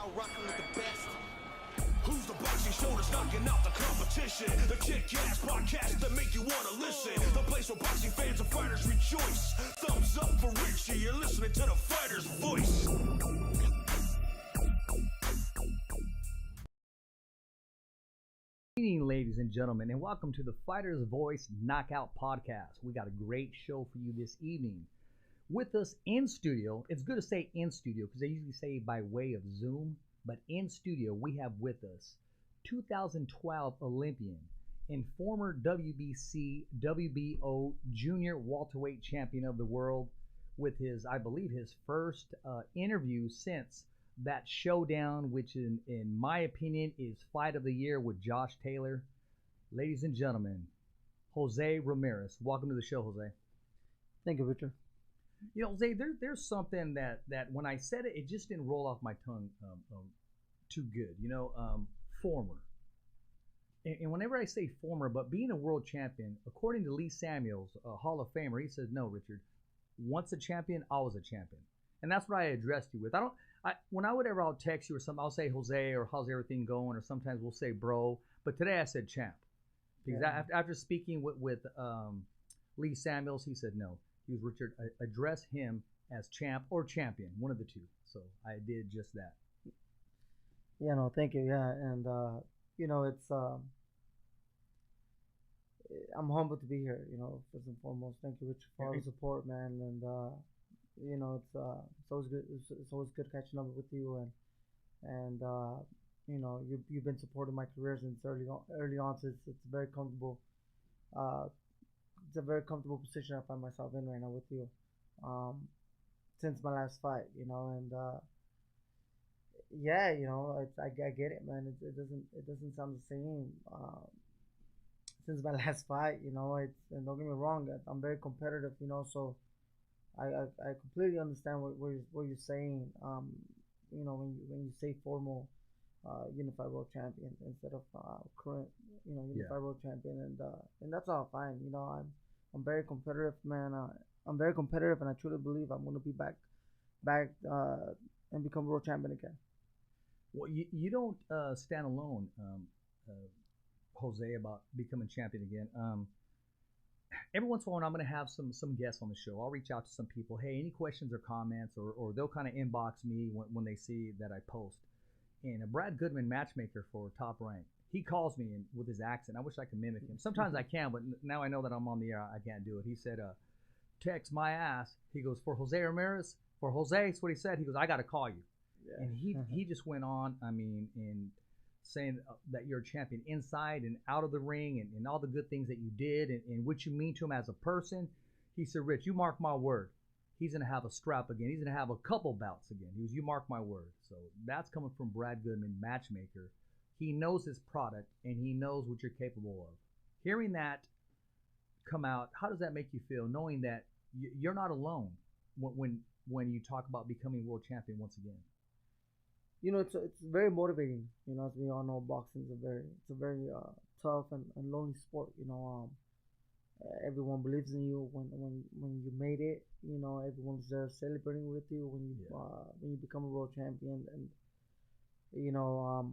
now rocking with the best. Who's the boxing show that's knocking out the competition? The kick-ass podcast that make you want to listen. The place where boxing fans and fighters rejoice. Thumbs up for Richie, you're listening to the fighter's voice. Good evening, ladies and gentlemen, and welcome to the Fighter's Voice Knockout Podcast. We got a great show for you this evening. With us in studio, it's good to say in studio because they usually say by way of Zoom, but in studio we have with us 2012 Olympian and former WBC, WBO junior welterweight champion of the world with his, I believe, his first interview since that showdown, which in my opinion is fight of the year with Josh Taylor. Ladies and gentlemen, Jose Ramirez. Welcome to the show, Jose. Thank you, Richard. You know, Jose, there's something that when I said it, it just didn't roll off my tongue too good. You know, former. And whenever I say former, but being a world champion, according to Lee Samuels, a Hall of Famer, he says, no, Richard, once a champion, always a champion. And that's what I addressed you with. Whenever I'll text you or something, I'll say Jose or how's everything going, or sometimes we'll say bro. But today I said champ. Because after speaking with Lee Samuels, he said no. He was Richard, address him as champ or champion, one of the two. So I did just that. Yeah, no, thank you. Yeah, and you know, it's I'm humbled to be here. You know, first and foremost, thank you, Richard, for all the support, man. And you know, it's always good. It's always good catching up with you, and you know, you've been supporting my career since early on. So it's very comfortable. It's a very comfortable position I find myself in right now with you. Since my last fight, you know, and yeah, you know, I get it, man. It doesn't sound the same. Since my last fight, you know, and don't get me wrong, I'm very competitive, you know, so I completely understand what you're saying. You know, when you say formal unified world champion instead of current, you know, unified world champion, and that's all fine. You know, I'm very competitive, man. I'm very competitive, and I truly believe I'm going to be back and become world champion again. Well, you don't stand alone, Jose, about becoming champion again. Every once in a while, I'm going to have some guests on the show. I'll reach out to some people. Hey, any questions or comments, or they'll kind of inbox me when they see that I post. And Brad Goodman, matchmaker for Top Rank, he calls me with his accent. I wish I could mimic him. Sometimes I can, but now I know that I'm on the air, I can't do it. He said, text my ass. He goes, for Jose Ramirez, for Jose, that's what he said. He goes, I got to call you. Yeah. And he just went on, I mean, in saying that you're a champion inside and out of the ring, and all the good things that you did and what you mean to him as a person. He said, Rich, you mark my word, he's going to have a strap again. He's going to have a couple bouts again. He was, you mark my word. So that's coming from Brad Goodman, matchmaker. He knows his product, and he knows what you're capable of. Hearing that come out, how does that make you feel, knowing that you're not alone when you talk about becoming world champion once again? You know, it's very motivating. You know, as we all know, boxing is a very tough and lonely sport. You know, everyone believes in you when you made it. You know, everyone's there celebrating with you when you become a world champion, and you know,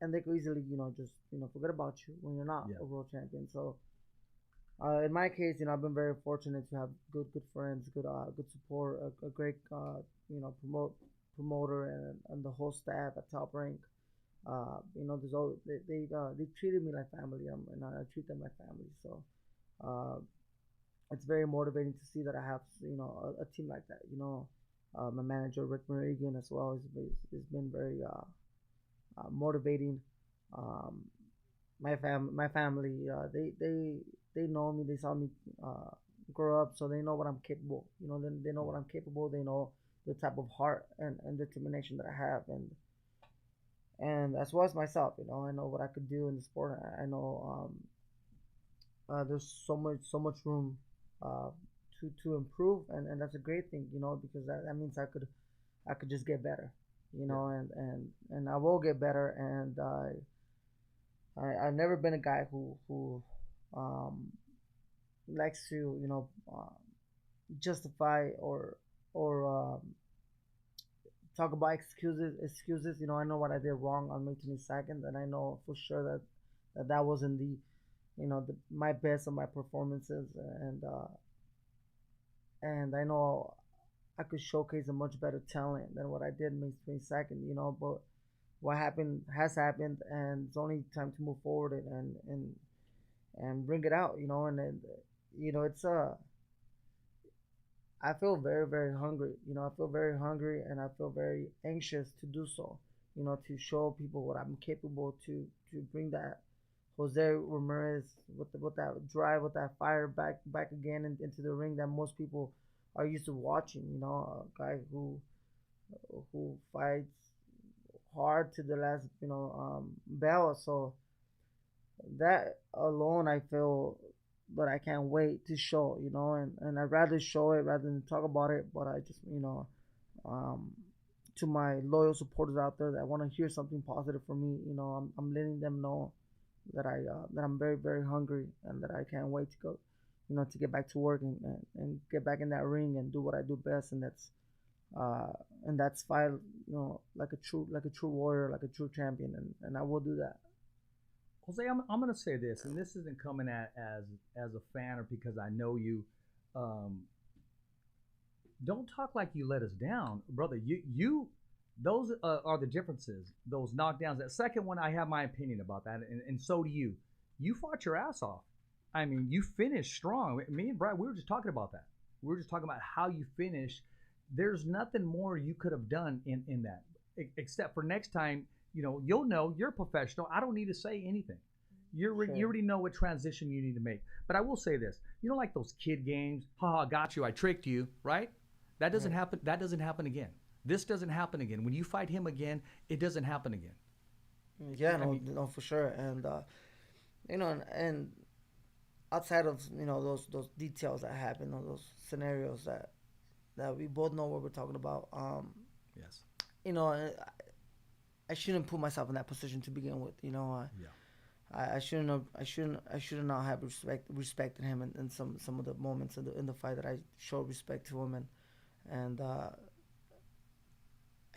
and they could easily, you know, just, you know, forget about you when you're not a world champion. So in my case, you know, I've been very fortunate to have good friends, good support, a great you know, promoter and the whole staff at Top Rank. You know, they treated me like family, and I treat them like family. So it's very motivating to see that I have, you know, a team like that. You know, my manager Ramirez as well has been very motivating. My family, they know me. They saw me grow up, so they know what I'm capable. You know, they know what I'm capable. They know the type of heart and determination that I have, and as well as myself. You know, I know what I could do in the sport. I know there's so much room to improve, and that's a great thing. You know, because that means I could just get better. You know, and I will get better, and I've never been a guy who likes to, you know, justify or talk about excuses. You know, I know what I did wrong on May 22nd, and I know for sure that wasn't my best of my performances, and I know I could showcase a much better talent than what I did May 22nd. You know, but what happened has happened, and it's only time to move forward and bring it out. You know, and then it's I feel very, very hungry. You know, I feel very hungry and I feel very anxious to do so. You know, to show people what I'm capable to bring that Jose Ramirez with that drive, with that fire back again into the ring that most people are used to watching. You know, a guy who fights hard to the last bell. So that alone, I feel but I can't wait to show, and I'd rather show it rather than talk about it. But I just, um, to my loyal supporters out there that want to hear something positive from me, I'm letting them know that I'm very, very hungry and that I can't wait to go, to get back to work and get back in that ring and do what I do best, uh, and that's fight, like a true warrior, like a true champion, and I will do that. Jose, I'm going to say this, and this isn't coming at as a fan or because I know you. Um, don't talk like you let us down, brother. You those are the differences. Those knockdowns. That second one, I have my opinion about that, and so do you. You fought your ass off. I mean, you finished strong. Me and Brad, we were just talking about that. We were just talking about how you finished. There's nothing more you could have done in that, except for next time. You'll know you're a professional. I don't need to say anything. Sure. You already know what transition you need to make. But I will say this: like those kid games. Ha, got you. I tricked you. Right? That doesn't Right. happen. That doesn't happen again. This doesn't happen again. When you fight him again, it doesn't happen again. Yeah, I no, mean, no, for sure, and outside of those details that happen, or those scenarios that we both know what we're talking about. yes. You know, I shouldn't put myself in that position to begin with. Yeah. I should not have respected him in some of the moments in the fight that I showed respect to him, and I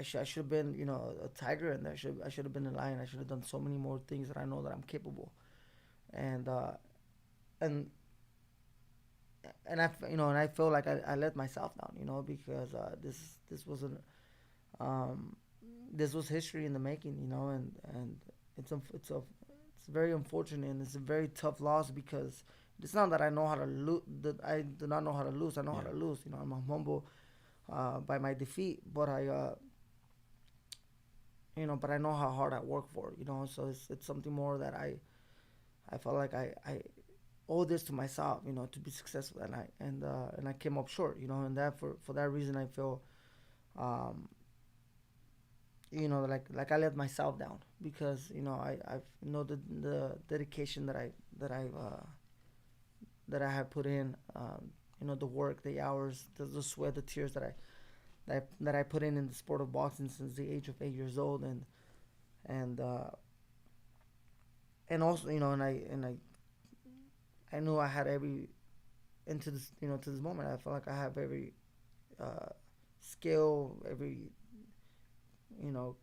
should have been a tiger, and I should have been a lion. I should have done so many more things that I know that I'm capable, and and and I feel like I let myself down, because this wasn't um, this was history in the making, and it's very unfortunate, and it's a very tough loss because it's not that I know how to lose. That I do not know how to lose. I know how Yeah. to lose. I'm humble by my defeat, but but I know how hard I work for it. So it's something more that I felt like I owe this to myself, to be successful, and I came up short, and that for that reason I feel, um, like I let myself down because I know the dedication that I have put in, the work, the hours, the sweat, the tears that I put in the sport of boxing since the age of 8 years old, and and also I knew I had every into this to this moment. I felt like I have every uh, skill, every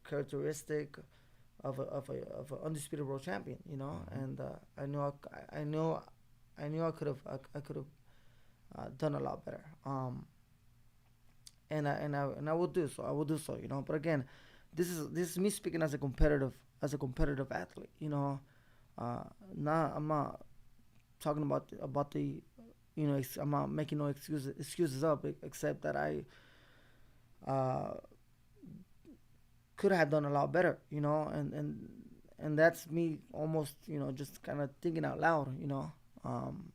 characteristic of a undisputed world champion. Hmm. And I knew I could have done a lot better. And I will do so. I will do so. But again, this is me speaking as a competitive athlete. Uh, not I'm not talking about the I'm not making no excuses up except that I uh, could have done a lot better, and that's me almost, just kind of thinking out loud, Um,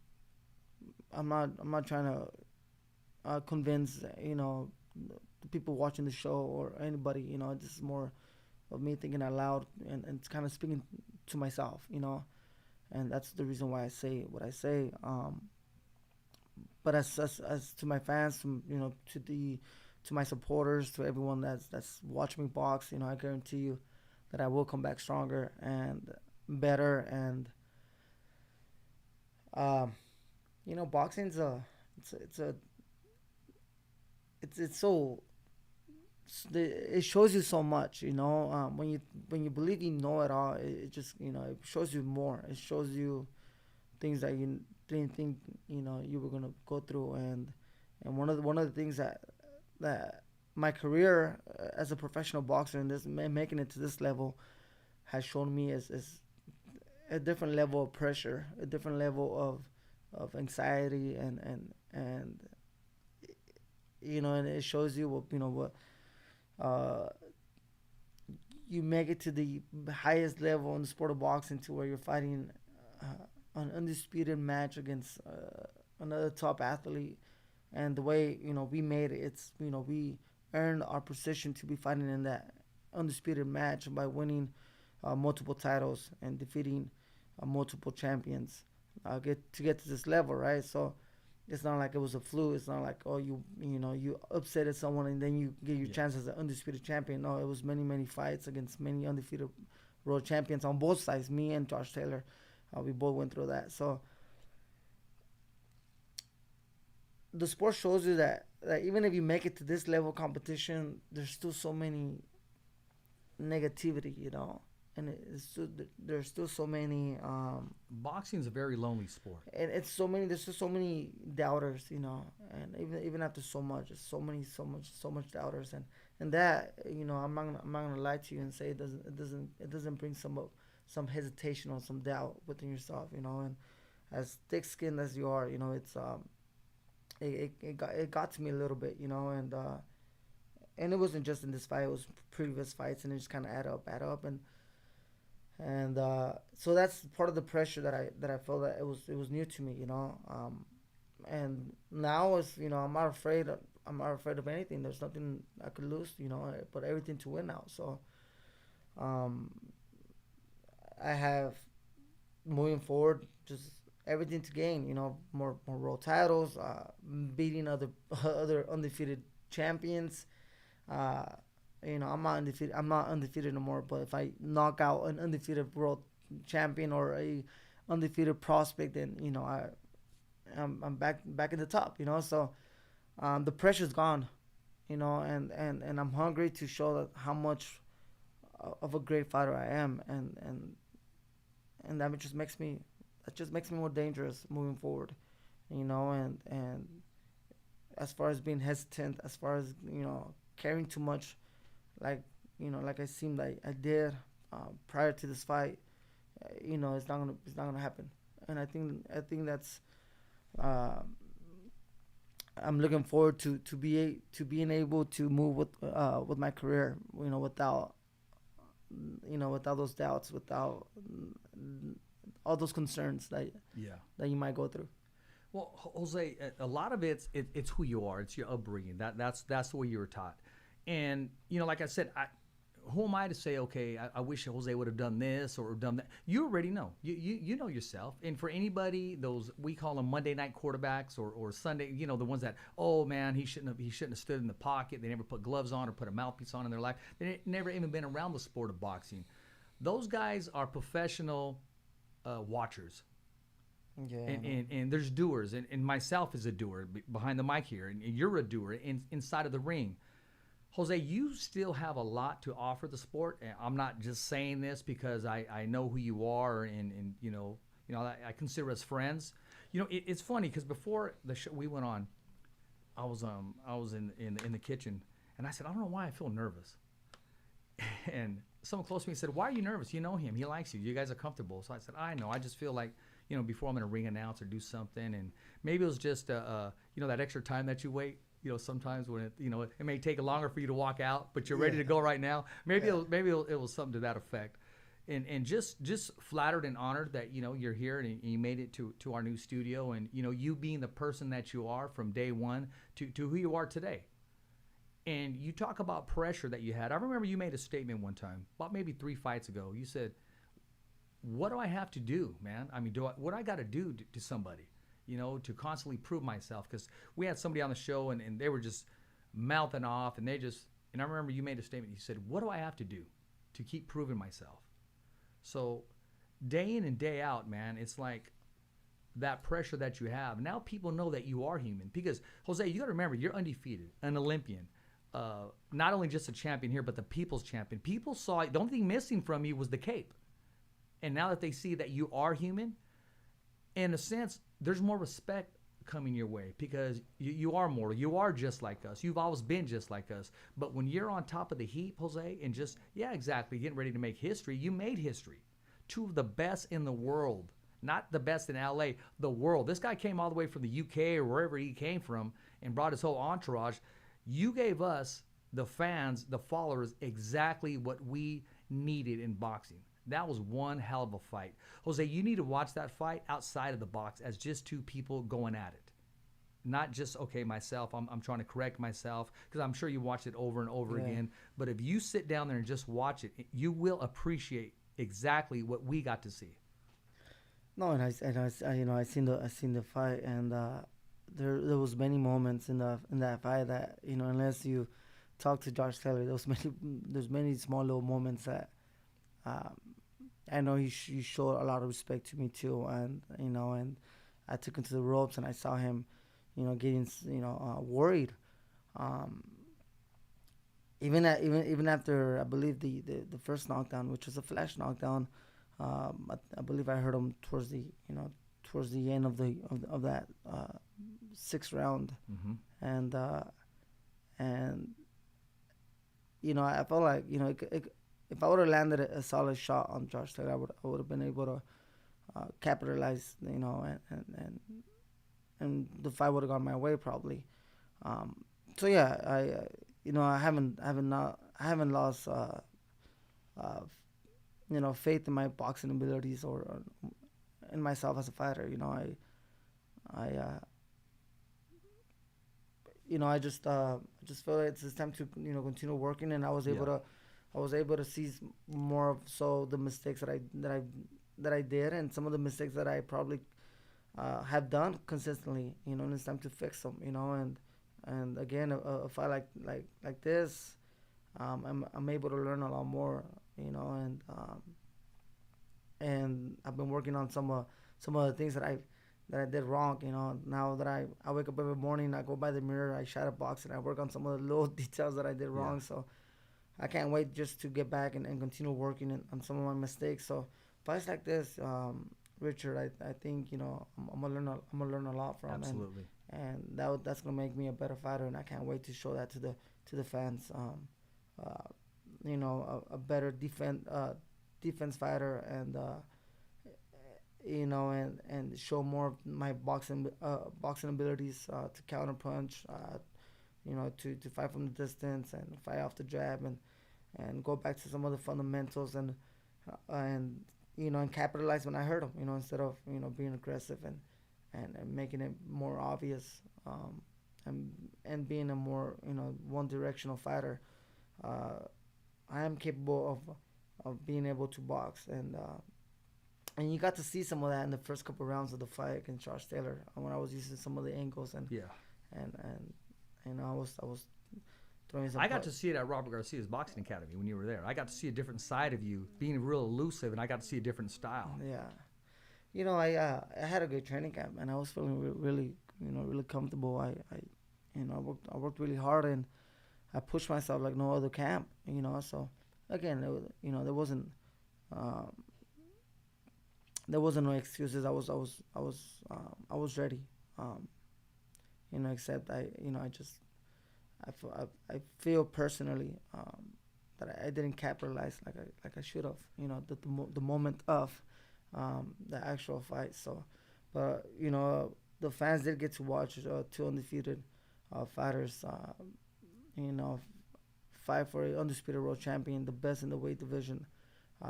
I'm not trying to convince, the people watching the show or anybody, this is more of me thinking out loud and it's kind of speaking to myself, and that's the reason why I say what I say. But as to my fans, to my supporters, to everyone that's watching me box, I guarantee you that I will come back stronger and better. And um, boxing's it's a it's so it shows you so much, you know. When you believe you know it all, it just, you know, it shows you more. It shows you things that you didn't think, you know, you were gonna go through. And one of the things that my career as a professional boxer and this making it to this level has shown me is a different level of pressure, a different level of anxiety, and you know, and it shows you what, you know, what uh, you make it to the highest level in the sport of boxing, to where you're fighting an undisputed match against another top athlete. And the way, you know, we made it, it's, you know, we earned our position to be fighting in that undisputed match by winning multiple titles and defeating multiple champions. Get to this level, right? So it's not like it was a fluke. It's not like, oh, you know, you upset someone and then you get your chance as an undisputed champion. No, it was many fights against many undefeated world champions on both sides. Me and Josh Taylor, we both went through that. So the sport shows you that even if you make it to this level of competition, there's still so many negativity, you know, and there's still so many. Boxing is a very lonely sport, and it's so many. There's just so many doubters, you know, and even after so much, it's so much doubters, and that, you know, I'm not gonna lie to you and say it doesn't bring some hesitation or some doubt within yourself, you know. And as thick-skinned as you are, you know, it's it got to me a little bit, you know. And it wasn't just in this fight; it was previous fights, and it just kind of add up, and so that's part of the pressure that I felt, that it was new to me, you know. And now it's, you know, I'm not afraid of anything. There's nothing I could lose, you know, but everything to win now. So I have, moving forward, just everything to gain, you know, more world titles, beating other undefeated champions. You know, I'm not undefeated no more. But if I knock out an undefeated world champion or a undefeated prospect, then, you know, I'm back in the top. You know, so the pressure's gone. You know, and I'm hungry to show that how much of a great fighter I am, and that just makes me more dangerous moving forward. You know, and as far as being hesitant, as far as, you know, caring too much, like, you know, like I seemed like I did prior to this fight, you know, it's not gonna happen. And I think that's I'm looking forward to being able to move with my career, you know, without those doubts, without all those concerns that you might go through. Well, Jose, a lot of it's who you are. It's your upbringing. That's the way you were taught. And, you know, like I said, who am I to say, okay, I wish Jose would have done this or done that? You already know. You know yourself. And for anybody, those, we call them Monday night quarterbacks or Sunday, you know, the ones that, oh man, he shouldn't have stood in the pocket. They never put gloves on or put a mouthpiece on in their life. They never even been around the sport of boxing. Those guys are professional watchers. Yeah. And there's doers, and myself is a doer behind the mic here, and you're a doer inside of the ring. Jose, you still have a lot to offer the sport. And I'm not just saying this because I know who you are, and you know I consider us friends. You know, it's funny because before the show we went on, I was in the kitchen, and I said, I don't know why I feel nervous. And someone close to me said, why are you nervous? You know him. He likes you. You guys are comfortable. So I said, I know. I just feel like, you know, before I'm going to ring announce or do something. And maybe it was just, you know, that extra time that you wait. You know, sometimes when it may take longer for you to walk out, but you're ready to go right now. Maybe it was something to that effect. And just flattered and honored that, you know, you're here and you made it to our new studio. And, you know, you being the person that you are from day one to who you are today. And you talk about pressure that you had. I remember you made a statement one time, about maybe 3 fights ago. You said, what do I have to do, man? I mean, what I got to do to somebody, you know, to constantly prove myself? Because we had somebody on the show, and they were just mouthing off, and I remember you made a statement. You said, what do I have to do to keep proving myself? So day in and day out, man, it's like that pressure that you have. Now people know that you are human. Because, Jose, you got to remember, you're undefeated, an Olympian, not only just a champion here, but the people's champion. People saw it. The only thing missing from you was the cape. And now that they see that you are human, in a sense, there's more respect coming your way because you are mortal. You are just like us. You've always been just like us. But when you're on top of the heap, Jose, and just, yeah, exactly, getting ready to make history, you made history. Two of the best in the world. Not the best in LA, the world. This guy came all the way from the UK or wherever he came from and brought his whole entourage. You gave us, the fans, the followers, exactly what we needed in boxing. That was one hell of a fight. Jose, you need to watch that fight outside of the box as just two people going at it. Not just, okay, myself, I'm trying to correct myself, because I'm sure you watched it over and over again. But if you sit down there and just watch it, you will appreciate exactly what we got to see. No, and I seen the fight, and there was many moments in that fight that, unless you talk to Josh Taylor, there's many small little moments that I know he showed a lot of respect to me too, and and I took him to the ropes and I saw him, getting worried. Even after I believe the first knockdown, which was a flash knockdown, I believe I heard him towards the end of that sixth round, and I felt like if I would have landed a solid shot on Josh Taylor, I would have been able to capitalize, and the fight would have gone my way probably. So yeah, I haven't lost faith in my boxing abilities or in myself as a fighter. I just feel like it's time to continue working, and I was able to see more of the mistakes that I did, and some of the mistakes that I probably have done consistently. And it's time to fix them. And again, a fight like this, I'm able to learn a lot more. And I've been working on some of the things that I did wrong. Now that I wake up every morning, I go by the mirror, I shadow box, and I work on some of the little details that I did wrong. So I can't wait just to get back and continue working on some of my mistakes. So fights like this, Richard, I think I'm gonna learn a lot from. Absolutely. And that's gonna make me a better fighter, and I can't wait to show that to the fans. A better defense fighter, and and show more of my boxing abilities, to counter punch, to fight from the distance and fight off the jab, and go back to some of the fundamentals, and capitalize when I hurt them, instead of being aggressive and making it more obvious, and being a more one directional fighter. I am capable of being able to box, and you got to see some of that in the first couple rounds of the fight against Josh Taylor, when I was using some of the angles, and I was throwing some. I got to see it at Robert Garcia's Boxing Academy when you were there. I got to see a different side of you, being real elusive, and I got to see a different style. Yeah, I had a good training camp, and I was feeling really comfortable. I worked really hard, and I pushed myself like no other camp. So again, there wasn't no excuses. I was ready. Except I feel personally that I didn't capitalize like I should have. The moment of the actual fight. So, but the fans did get to watch two undefeated fighters. Fight for an undisputed world champion, the best in the weight division.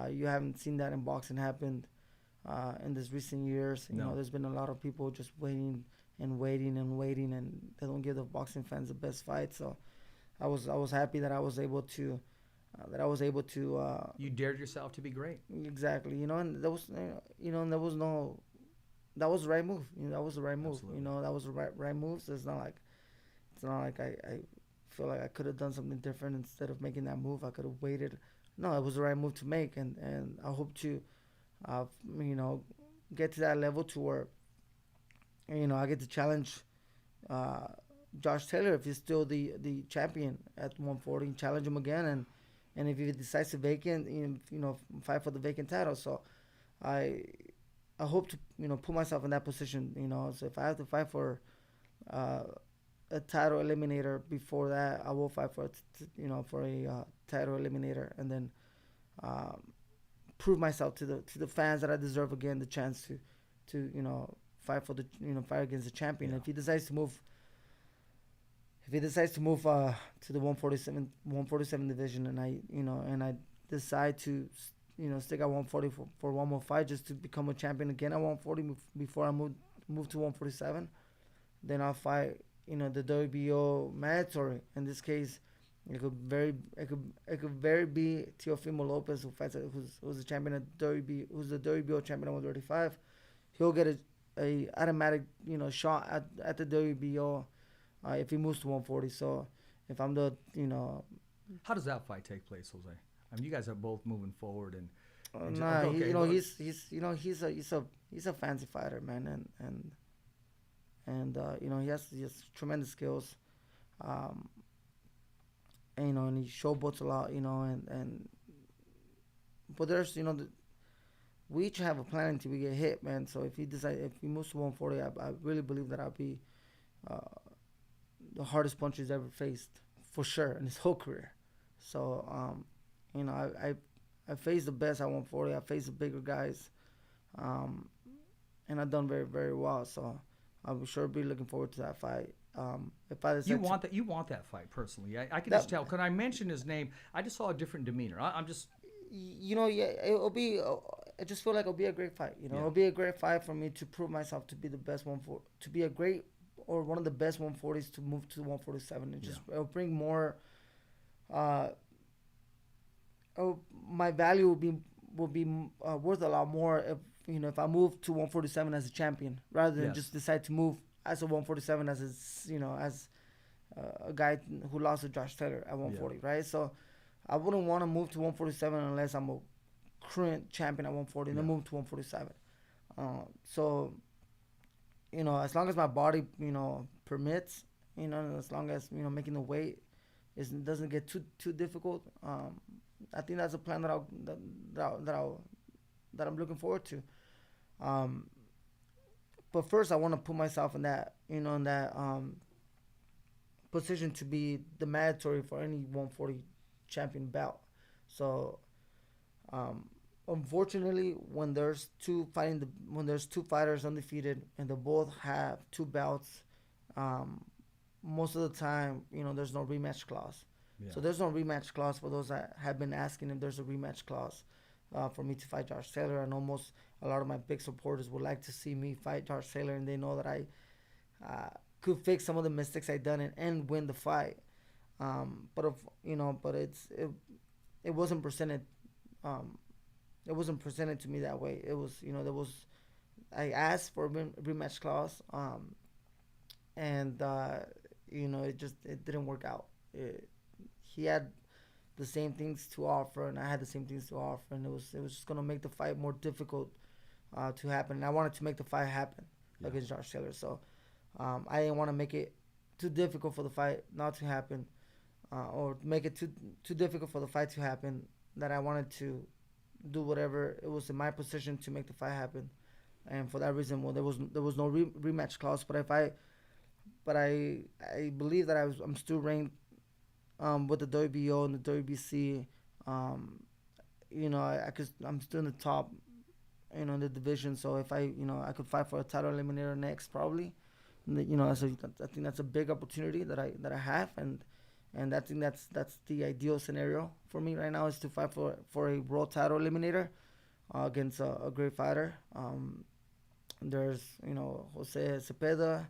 You haven't seen that in boxing happen in this recent years. There's been a lot of people just waiting, and they don't give the boxing fans the best fight. So I was happy that I was able to you dared yourself to be great. Exactly. And there was that was the right move. That was the right move. Absolutely. That was the right move. So it's not like I feel like I could have done something different. Instead of making that move, I could have waited. No, it was the right move to make, and I hope to get to that level to where I get to challenge Josh Taylor if he's still the champion at 140 and challenge him again, and if he decides to vacant, fight for the vacant title. So I I hope to put myself in that position. So if I have to fight for a title eliminator before that, I will fight for a title eliminator, and then um, prove myself to the fans that I deserve again the chance to fight for the fight against the champion. Yeah. If he decides to move to the 147 division, and I decide to stick at 140 for one more fight just to become a champion again at 140 before I move to 147, then I'll fight the WBO mandatory. In this case, it could very be Teofimo Lopez, who's the champion at WBO, who's the WBO champion at 135. He'll get a automatic shot at the WBO if he moves to 140. So if I'm the How does that fight take place, Jose? I mean, you guys are both moving forward, and he's a fancy fighter, man, and he has tremendous skills, and he showboats a lot, but there's we each have a plan until we get hit, man. So if he moves to 140, I really believe that I'll be the hardest punch he's ever faced for sure in his whole career. So I faced the best at 140. I faced the bigger guys, and I've done very, very well. So I will sure be looking forward to that fight. If I decide you want that fight personally. I can just tell. When I mentioned his name, I just saw a different demeanor. I'm just, it'll be. I just feel like it'll be a great fight. It'll be a great fight for me to prove myself to be the best to be a great or one of the best 140s to move to 147, and just it'll bring more. My value will be worth a lot more if I move to 147 as a champion rather than just decide to move as a 147 as a guy who lost to Josh Taylor at 140, right? So I wouldn't want to move to 147 unless I'm a current champion at 140 and then move to 147. So as long as my body permits, as long as making the weight doesn't get too difficult. I think that's a plan that I'm looking forward to. But first, I want to put myself in that position to be the mandatory for any 140 champion belt. So, unfortunately, when there's two fighters undefeated and they both have two belts, most of the time, there's no rematch clause. Yeah. So there's no rematch clause for those that have been asking if there's a rematch clause for me to fight Josh Taylor. I know a lot of my big supporters would like to see me fight Josh Taylor, and they know that I could fix some of the mistakes I done and win the fight. But it wasn't presented. It wasn't presented to me that way. It was I asked for a rematch clause, and it didn't work out. He had the same things to offer, and I had the same things to offer, and it was just gonna make the fight more difficult to happen. And I wanted to make the fight happen against Josh Taylor, so I didn't want to make it too difficult for the fight not to happen, or make it too difficult for the fight to happen. That I wanted to do whatever it was in my position to make the fight happen, and for that reason, there was no rematch clause. But I believe that I'm still ranked with the WBO and the WBC. I'm still in the top, in the division. So if I could fight for a title eliminator next, probably. I think that's a big opportunity that I have, and I think that's the ideal scenario for me right now, is to fight for a world title eliminator against a great fighter. There's Jose Cepeda,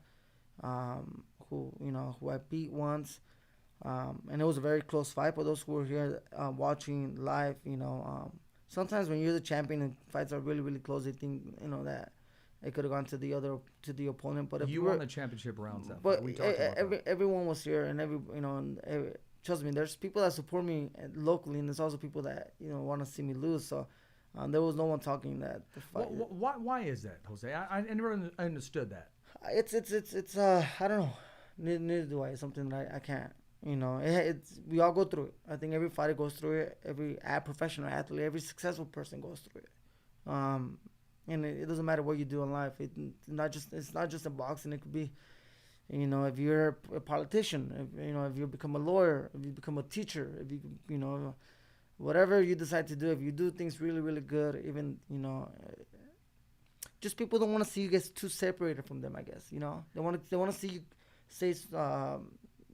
who I beat once, and it was a very close fight. For those who were here watching live, sometimes when you're the champion and fights are really, really close, they think that it could have gone to the opponent. But if you won the championship rounds, but everyone was here, and trust me, there's people that support me locally, and there's also people that want to see me lose. So there was no one talking that the fight. Why is that, Jose? I never understood that. It's I don't know. Neither do I. It's something that I can't. It's we all go through it. I think every fighter goes through it. Every professional athlete, every successful person goes through it. And it doesn't matter what you do in life. It's not just in boxing. It could be, if you're a politician, if you become a lawyer, if you become a teacher, if whatever you decide to do, if you do things really, really good, even, just people don't want to see you get too separated from them, I guess, they want to see you stay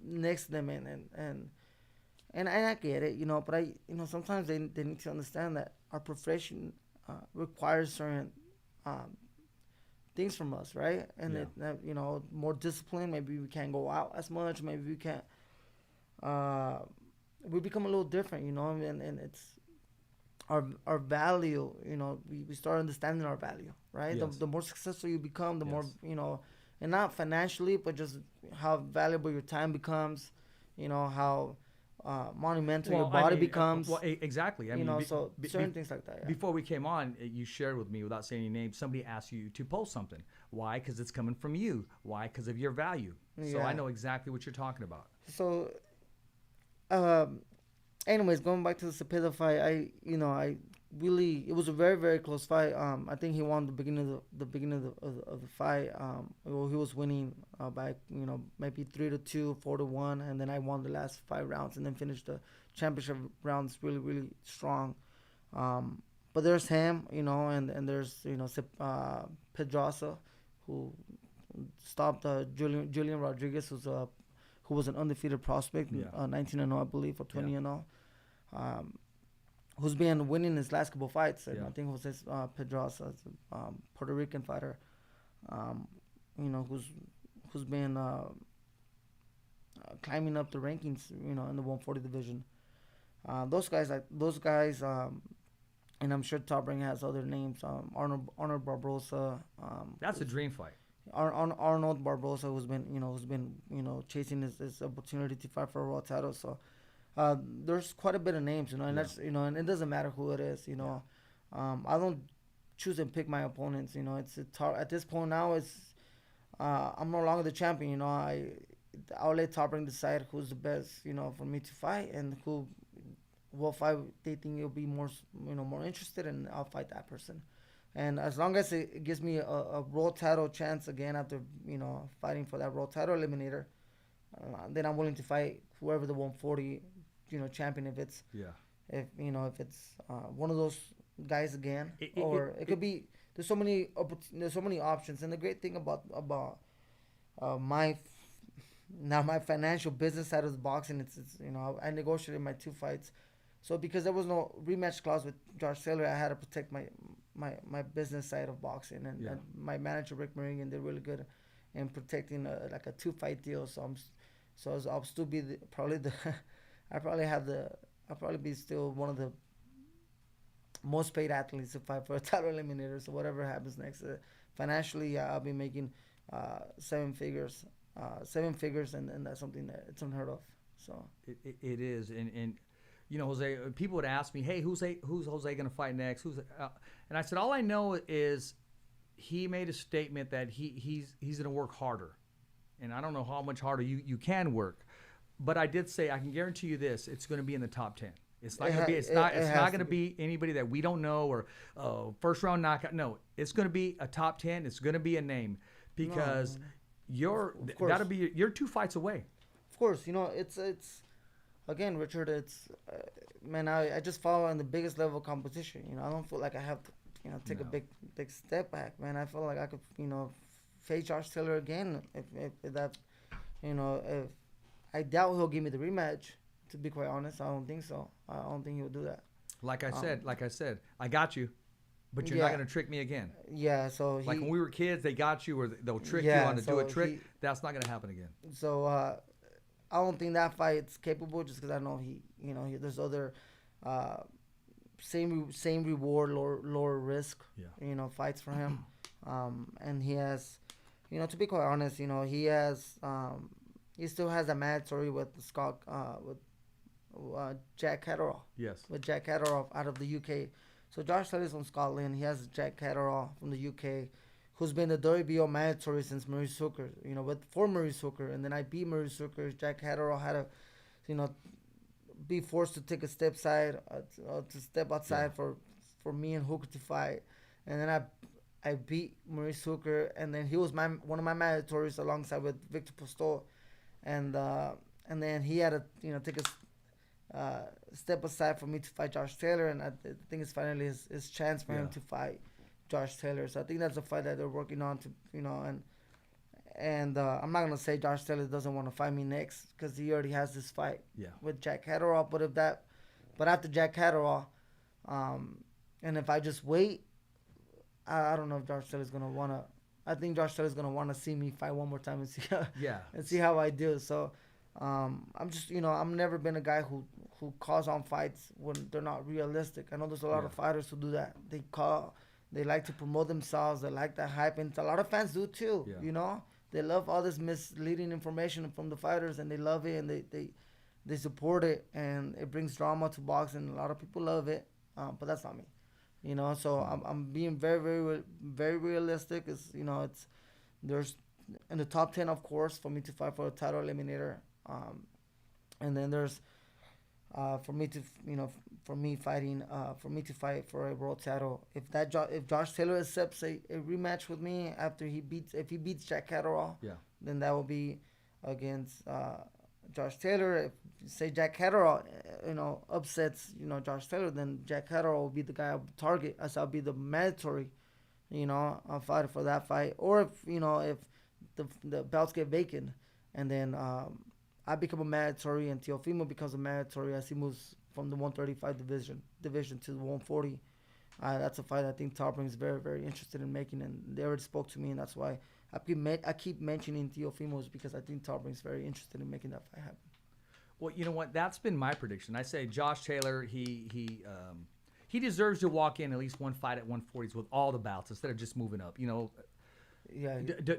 next to them and I get it, but sometimes they need to understand that our profession requires certain things from us, right? And more discipline. Maybe we can't go out as much. Maybe we can't. We become a little different, and it's our value. We start understanding our value, right? Yes. The more successful you become, the Yes. more and not financially, but just how valuable your time becomes. How monumental your body becomes. Exactly. I mean, so certain things like that. Yeah. Before we came on, you shared with me, without saying any names, somebody asked you to post something. Why? Because it's coming from you. Why? Because of your value. So Yeah. I know exactly what you're talking about. So, anyways, going back to the Cepeda fight, I really, it was a very, very close fight. I think he won the beginning of the fight. Well, he was winning by maybe 3-2, 4-1, and then I won the last 5 rounds, and then finished the championship rounds really, really strong. But there's him, and there's Pedraza, who stopped Julian Rodriguez, who was an undefeated prospect, 19-0, I believe, or 20-0. Who's been winning his last couple fights. And I think Jose Pedraza, Puerto Rican fighter, who's been climbing up the rankings, in the 140 division. Those guys, and I'm sure Top Rank has other names. Arnold Barbosa. That's a dream fight. Arnold Barbosa, who's been chasing his opportunity to fight for a world title. So there's quite a bit of names, and that's and it doesn't matter who it is. I don't choose and pick my opponents. At this point now, I'm no longer the champion. I'll let Top Rank decide who's the best, for me to fight, and what fight they think will be more interested, and I'll fight that person. And as long as it gives me a world title chance again after fighting for that world title eliminator, then I'm willing to fight whoever the 140 champion, if it's one of those guys again, it could be. There's so many options, and the great thing about my financial business side of the boxing, it's I negotiated my 2 fights, so because there was no rematch clause with Josh Taylor, I had to protect my business side of boxing, and my manager Rick Meridian did really good in protecting like a 2-fight deal. So I'll still be I'll probably be still one of the most paid athletes to fight for a title eliminator. So whatever happens next, financially, I'll be making 7 figures, and that's something that it's unheard of. So it is, and Jose, people would ask me, hey, who's Jose going to fight next? And I said, all I know is he made a statement that he's going to work harder, and I don't know how much harder you can work, but I did say I can guarantee you this: it's going to be in the top 10. It's not going to be. It's not going to be anybody that we don't know or first round knockout. No, it's going to be a top 10. It's going to be a name because you're 2 fights away. Of course, it's again, Richard. It's man, I just follow in the biggest level of competition. I don't feel like I have to take a big step back, man. I feel like I could face Josh Taylor again if that if I doubt he'll give me the rematch. To be quite honest, I don't think so. I don't think he'll do that. Like I said, I got you, but you're not going to trick me again. Yeah. So like when we were kids, they got you, or they'll trick you on to do a trick. That's not going to happen again. So I don't think that fight's capable, just because I know there's other same reward, lower risk, fights for him, and he has, to be quite honest, he still has a mad story with Scott Jack Catterall. Yes. With Jack Catterall out of the UK. So Josh Taylor's from Scotland. He has Jack Catterall from the UK, who's been the WBO mandatory since Maurice Hooker. You know, for Maurice Hooker, and then I beat Maurice Hooker. Jack Catterall had to, you know, be forced to take a step to step outside for me and Hooker to fight, and then I beat Maurice Hooker, and then he was one of my mandatories alongside with Victor Postol, and then he had to, you know, take a step aside for me to fight Josh Taylor, and I think it's finally his chance for him to fight Josh Taylor. So I think that's a fight that they're working on to, you know, and I'm not gonna say Josh Taylor doesn't want to fight me next because he already has this fight with Jack Catterall. But after Jack Catterall, and if I just wait, I don't know if Josh Taylor's gonna wanna. I think Josh Taylor's gonna wanna see me fight one more time and see how I do. So I'm just, you know, I've never been a guy who calls on fights when they're not realistic. I know there's a lot of fighters who do that. They like to promote themselves. They like that hype, and a lot of fans do too. Yeah. You know, they love all this misleading information from the fighters, and they love it, and they support it, and it brings drama to boxing. A lot of people love it, but that's not me. You know, so I'm being very, very, very realistic. It's, you know, there's in the top 10, of course, for me to fight for a title eliminator, and then there's for me to fight for a world title. If Josh Taylor accepts a rematch with me after he beats Jack Catterall, then that will be against Josh Taylor. If say Jack Catterall, you know, upsets, you know, Josh Taylor, then Jack Catterall will be the guy I'll target, as I'll be the mandatory, you know, I'll fight for that fight. Or if, you know, if the belts get vacant, and then I become a mandatory and Teofimo becomes a mandatory as he moves from the 135 division to the 140. That's a fight I think Top Rank is very, very interested in making, and they already spoke to me, and that's why I keep mentioning Teofimo, because I think Top Rank is very interested in making that fight happen. Well, you know what? That's been my prediction. I say Josh Taylor, he deserves to walk in at least one fight at 140s with all the bouts instead of just moving up. You know,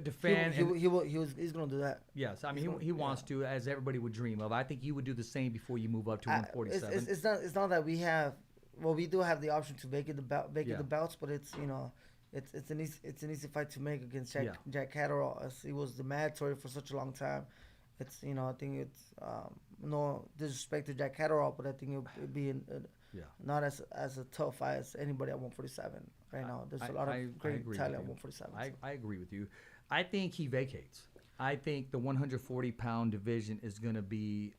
defend. He's gonna do that. Yes, I mean he wants to, as everybody would dream of. I think you would do the same before you move up to 147. It's not that we have. Well, we do have the option to vacate the belts, but it's, you know, it's an easy fight to make against Jack Catterall, as he was the mandatory for such a long time. It's, you know, I think it's no disrespect to Jack Catterall, but I think it'd be not as a tough fight as anybody at 147 right now. There's a lot of great talent at 147. I agree with you. I think he vacates. I think the 140-pound division is going to be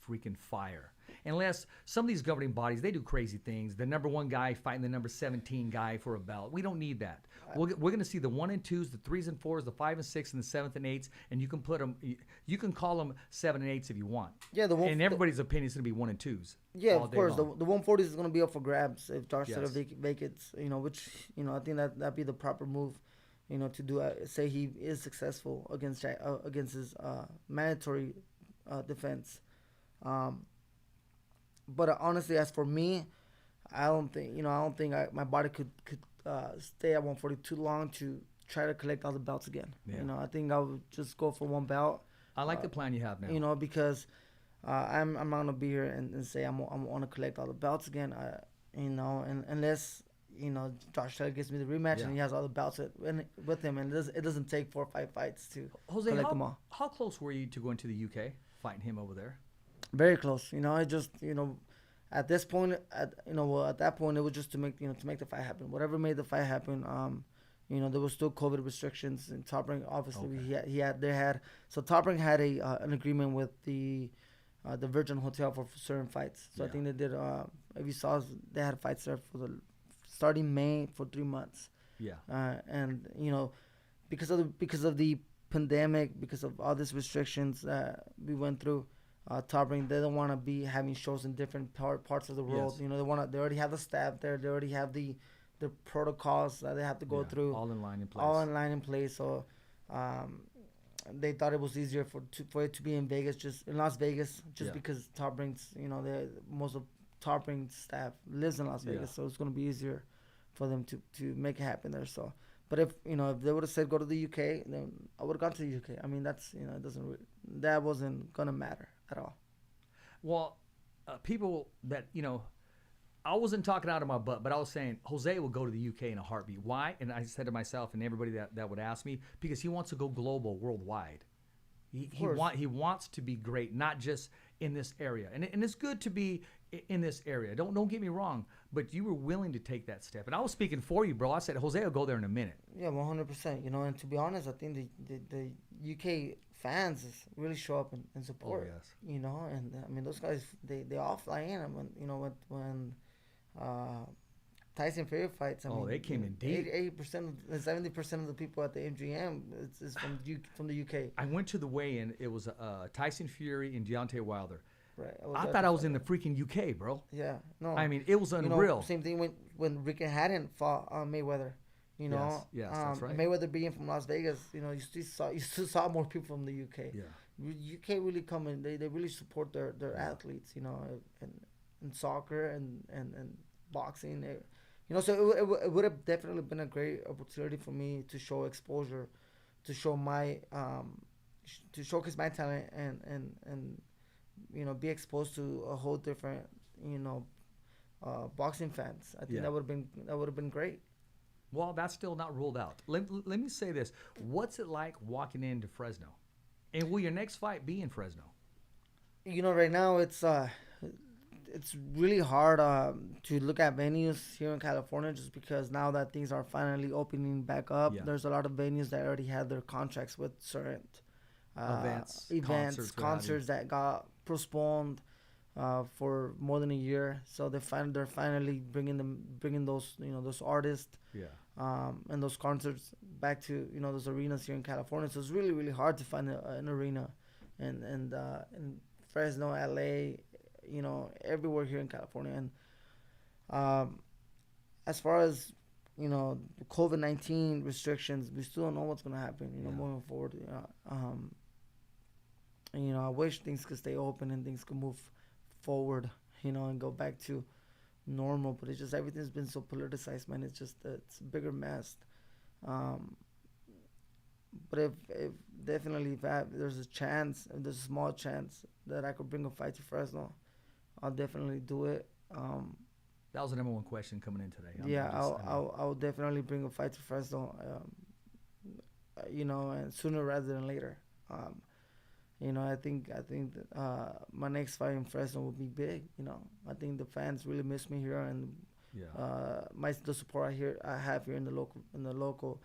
freaking fire. Unless some of these governing bodies, they do crazy things. The number 1 guy fighting the number 17 guy for a belt. We don't need that. We're going to see the 1 and 2s, the 3s and 4s, the 5 and 6, and the 7th and 8s, and you can put them. You can call them 7 and 8s if you want. Yeah, in everybody's opinion, it's going to be 1 and 2s. Yeah, of course. The 140s is going to be up for grabs if Josh Taylor vacates. You know, which, you know, I think that'd be the proper move. You know, to do say he is successful against his mandatory defense. But honestly, as for me, I don't think my body could stay at 140 too long to try to collect all the belts again. Yeah. You know, I think I would just go for one belt. I like the plan you have now. You know, because I'm not gonna be here and say I want to collect all the belts again. You know, and unless, you know, Josh Taylor gives me the rematch and he has all the belts with him, and it doesn't take 4 or 5 fights to collect them all. How close were you to going to the UK, fighting him over there? Very close. You know, I just, you know, at this point, at that point, it was just to make the fight happen. Whatever made the fight happen. You know, there was still COVID restrictions, and Top Rank obviously so Top Rank had an agreement with the Virgin Hotel for certain fights. So I think they did. If you saw, they had fights there starting May for 3 months. Yeah. And you know, because of the pandemic, because of all these restrictions that we went through. Top Rank, they don't want to be having shows in different parts of the world. Yes. You know, they already have the staff there. They already have the protocols that they have to go through. All in line in place. So, they thought it was easier for it to be in Las Vegas, because Top Rank's, you know, most of Top Rank's staff lives in Las Vegas, so it's going to be easier for them to make it happen there. So, but if they would have said go to the UK, then I would have gone to the UK. I mean, that's, you know, that wasn't gonna matter at all. Well, people that, you know, I wasn't talking out of my butt, but I was saying Jose will go to the UK in a heartbeat. Why? And I said to myself and everybody that would ask me, because he wants to go global, worldwide. He wants to be great, not just in this area. And it's good to be in this area. Don't get me wrong, but you were willing to take that step. And I was speaking for you, bro. I said Jose will go there in a minute. Yeah, 100%. You know, and to be honest, I think the UK fans really show up and support. Oh, yes. You know, and I mean those guys they all fly in. And when Tyson Fury fights. I mean, they came in deep. 80%, 70% of the people at the MGM is from the UK. I went to the weigh-in. It was Tyson Fury and Deontay Wilder. Right. I thought I was in the freaking UK, bro. Yeah. No. I mean, it was unreal. Same thing when Rick Haddon fought Mayweather. You know. Yes, that's right. Mayweather being from Las Vegas, you know, you still saw more people from the UK. Yeah. UK really come in. They really support their athletes. You know, in soccer and boxing. You know, so it would have definitely been a great opportunity for me to show exposure, to show my to showcase my talent and you know, be exposed to a whole different, you know, boxing fans. I think that would have been great. Well, that's still not ruled out. Let me say this: what's it like walking into Fresno, and will your next fight be in Fresno? You know, right now it's really hard to look at venues here in California, just because now that things are finally opening back up, there's a lot of venues that already had their contracts with certain events, concerts that got postponed for more than a year. So they're finally bringing those, you know, those artists, and those concerts back to, you know, those arenas here in California. So it's really, really hard to find an arena, and in Fresno, LA, you know, everywhere here in California. And as far as, you know, the COVID-19 restrictions, we still don't know what's gonna happen, you know, moving forward. And, you know, I wish things could stay open and things could move forward, you know, and go back to normal. But it's just, everything's been so politicized, man. It's just, it's a bigger mess. But if definitely, there's a chance, if there's a small chance that I could bring a fight to Fresno, I'll definitely do it. That was the number one question coming in today. I'll definitely bring a fight to Fresno, you know, and sooner rather than later. You know, I think that my next fight in Fresno will be big. You know, I think the fans really miss me here, and the support I have here in the local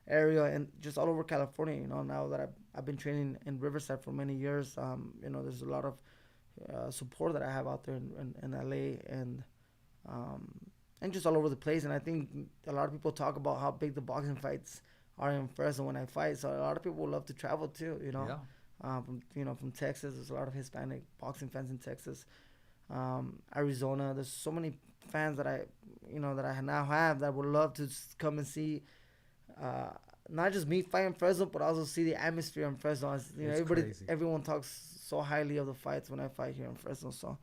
area and just all over California. You know, now that I've been training in Riverside for many years, you know, there's a lot of support that I have out there in LA and just all over the place. And I think a lot of people talk about how big the boxing fights are in Fresno when I fight. So a lot of people love to travel too. You know. From Texas, there's a lot of Hispanic boxing fans in Texas, Arizona. There's so many fans that I now have that would love to come and see, not just me fight in Fresno, but also see the atmosphere in Fresno. You know, everyone talks so highly of the fights when I fight here in Fresno. So,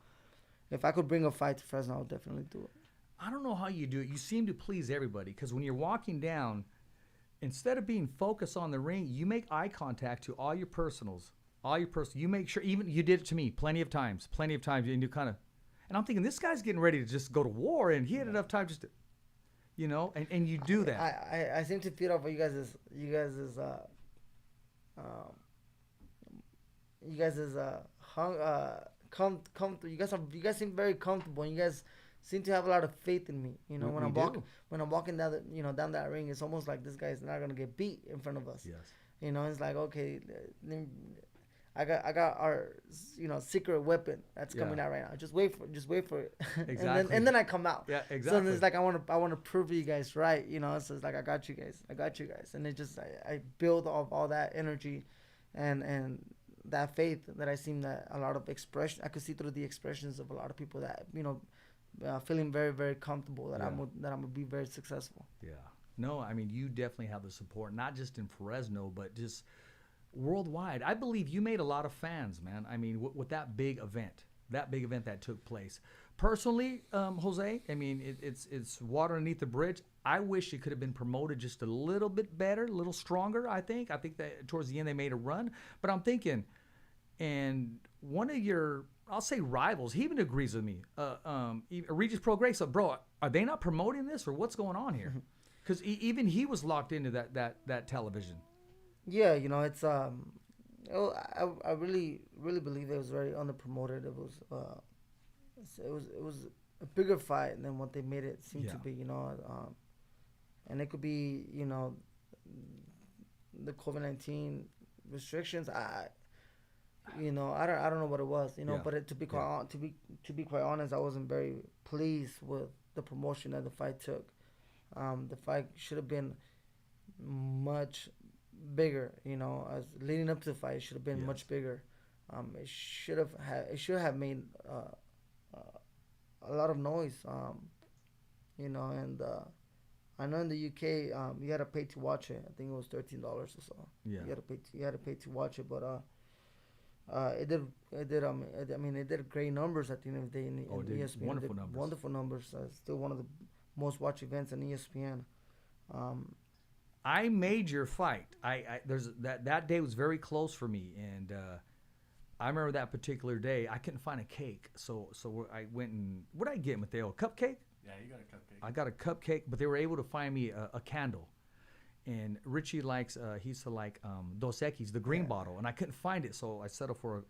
if I could bring a fight to Fresno, I would definitely do it. I don't know how you do it. You seem to please everybody, because when you're walking down, instead of being focused on the ring, you make eye contact to all your personals. You make sure, even you did it to me plenty of times, and you kind of, and I'm thinking, this guy's getting ready to just go to war, and he had enough time just to, you know, and you do that. I seem to feed off of you guys' comfortable. You guys seem very comfortable, and you guys seem to have a lot of faith in me. You know, when I'm walking down down that ring, it's almost like this guy's not gonna get beat in front of us. Yes. You know, it's like, okay, I got our, you know, secret weapon that's coming out right now. Just wait for it. Exactly. and then I come out. Yeah, exactly. So it's like I want to prove you guys right. You know, so it's like I got you guys. And it just I build off all that energy, and that faith that I seen that a lot of expression. I could see through the expressions of a lot of people that, you know, feeling very, very comfortable that I'm gonna be very successful. Yeah. No, I mean, you definitely have the support, not just in Fresno, but just worldwide. I believe you made a lot of fans, man. I mean, with that big event that took place. Personally, Jose, I mean, it's water underneath the bridge. I wish it could have been promoted just a little bit better, a little stronger, I think. I think that towards the end they made a run. But I'm thinking, and one of your I'll say rivals. He even agrees with me. Regis Prograis. So, bro, are they not promoting this, or what's going on here? Because even he was locked into that television. Yeah, you know, it's I really believe it was very underpromoted. It was a bigger fight than what they made it seem to be. You know, and it could be, you know, the COVID-19 restrictions. You know, I don't know what it was. You know, but to be quite honest, I wasn't very pleased with the promotion that the fight took. The fight should have been much bigger. You know, as leading up to the fight, it should have been much bigger. It should have made a lot of noise. You know, and I know in the UK, you had to pay to watch it. I think it was $13 or so. Yeah. You had to pay to watch it, but it did great numbers at the end of the day in ESPN. Wonderful numbers. Wonderful numbers. Still one of the most watched events on ESPN. I made your fight. There's that day was very close for me, and I remember that particular day. I couldn't find a cake, so I went and what did I get, Mateo? A cupcake? Yeah, you got a cupcake. I got a cupcake, but they were able to find me a candle. And Richie likes, he used to like Dos Equis, the green bottle, and I couldn't find it, so I settled for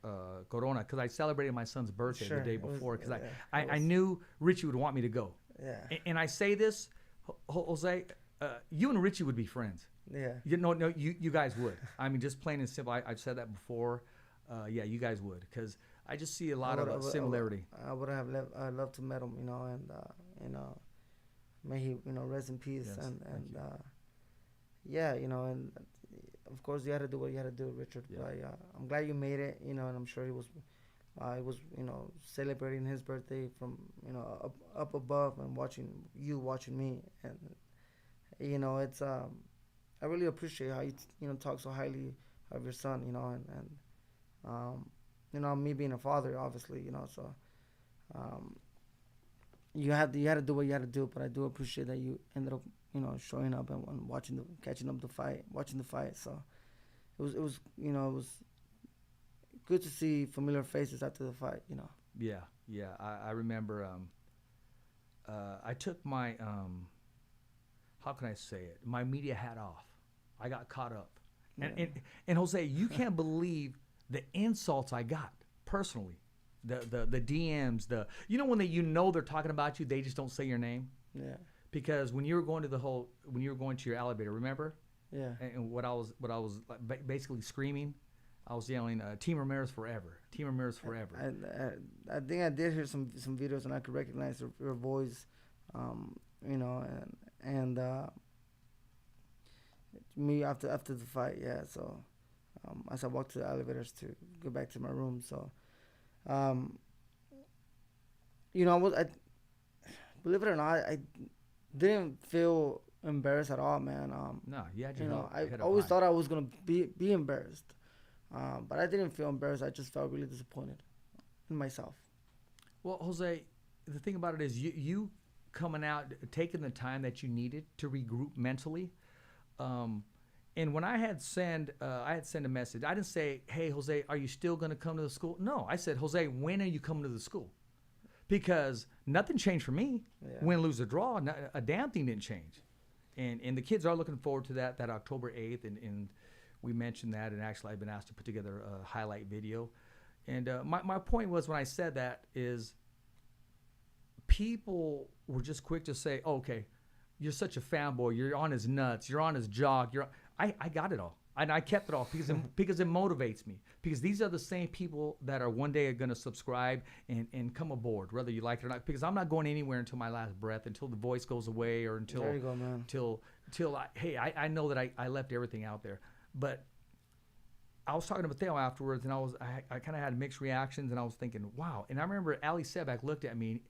Corona because I celebrated my son's birthday the day before because I knew Richie would want me to go. Yeah. And I say this, Jose, you and Richie would be friends. Yeah. You guys would. I mean, just plain and simple. I've said that before. Yeah, you guys would, because I just see a lot of similarity. I would have loved to meet him, you know, and you know, may he, you know, rest in peace. Yes, and yeah, you know, and of course you had to do what you had to do, Richard. Yeah. But I'm glad you made it, you know, and I'm sure he was, you know, celebrating his birthday from, you know, up above and watching me, and you know, it's I really appreciate how you know, talk so highly of your son, you know, and you know, me being a father, obviously, you know, so you had to do what you had to do, but I do appreciate that you ended up, you know, showing up and watching watching the fight. So it was you know, it was good to see familiar faces after the fight, you know. Yeah. I remember. I took my how can I say it? My media hat off. I got caught up, and Jose, you can't believe the insults I got personally. The DMs, you know when they're talking about you, they just don't say your name. Yeah. Because when you were going to your elevator, remember? Yeah. And what I was basically screaming, I was yelling, "Team Ramirez forever! Team Ramirez forever!" I think I did hear some videos and I could recognize your voice, you know, and me after the fight, yeah. So as I walked to the elevators to go back to my room, so you know, I believe it or not, I didn't feel embarrassed at all, man. No, you had your you know, head I up always high. thought I was gonna be embarrassed, but I didn't feel embarrassed. I just felt really disappointed in myself. Well, Jose, the thing about it is you coming out, taking the time that you needed to regroup mentally. And when I had sent a message, I didn't say, "Hey, Jose, are you still going to come to the school?" No, I said, "Jose, when are you coming to the school?" Because nothing changed for me. Yeah. Win, lose, or draw, a damn thing didn't change. And the kids are looking forward to that October 8th, and we mentioned that, and actually I've been asked to put together a highlight video. And my point was when I said that is people were just quick to say, oh, "Okay, you're such a fanboy. You're on his nuts. You're on his jock. I got it all. And I kept it all because it motivates me. Because these are the same people that are one day going to subscribe and come aboard, whether you like it or not. Because I'm not going anywhere until my last breath, until the voice goes away, or until There you go, man. I know that I left everything out there. But I was talking to Mateo afterwards, and I kind of had mixed reactions, and I was thinking, wow. And I remember Ali Sebak looked at me,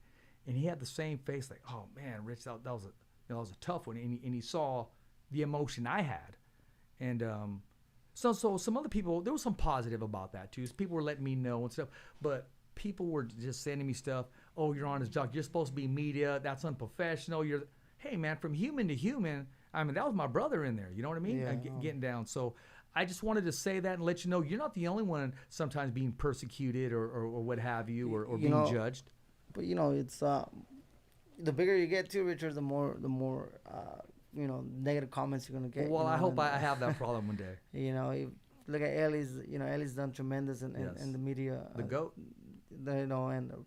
and he had the same face, like, oh man, Rich, that was a tough one. And he saw the emotion I had. And so some other people, there was some positive about that too. People were letting me know and stuff, but people were just sending me stuff. Oh, you're on his jock. You're supposed to be media. That's unprofessional. Hey man, from human to human. I mean, that was my brother in there. You know what I mean? Yeah. Getting down. So I just wanted to say that and let you know you're not the only one sometimes being persecuted or what have you, or You being know, judged. But it's the bigger you get too, Richard, the more negative comments you're gonna get. Well, I hope I have that problem one day. Look at Ellie's. Ellie's done tremendous in Yes. the media. The GOAT. And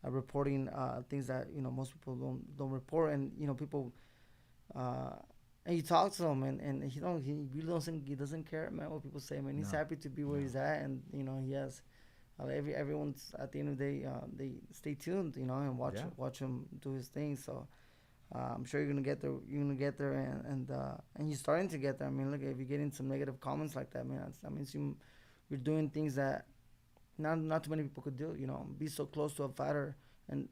reporting things that most people don't report, and people. And you talk to him, and he really doesn't care, man, what people say, man. He's No. happy to be where he's at, and he has everyone's at the end of the day, they stay tuned, and watch him do his thing. So I'm sure you're gonna get there. You're gonna get there, and you're starting to get there. I mean, look, if you're getting some negative comments like that, man, that means you're doing things that not too many people could do. Be so close to a fighter, and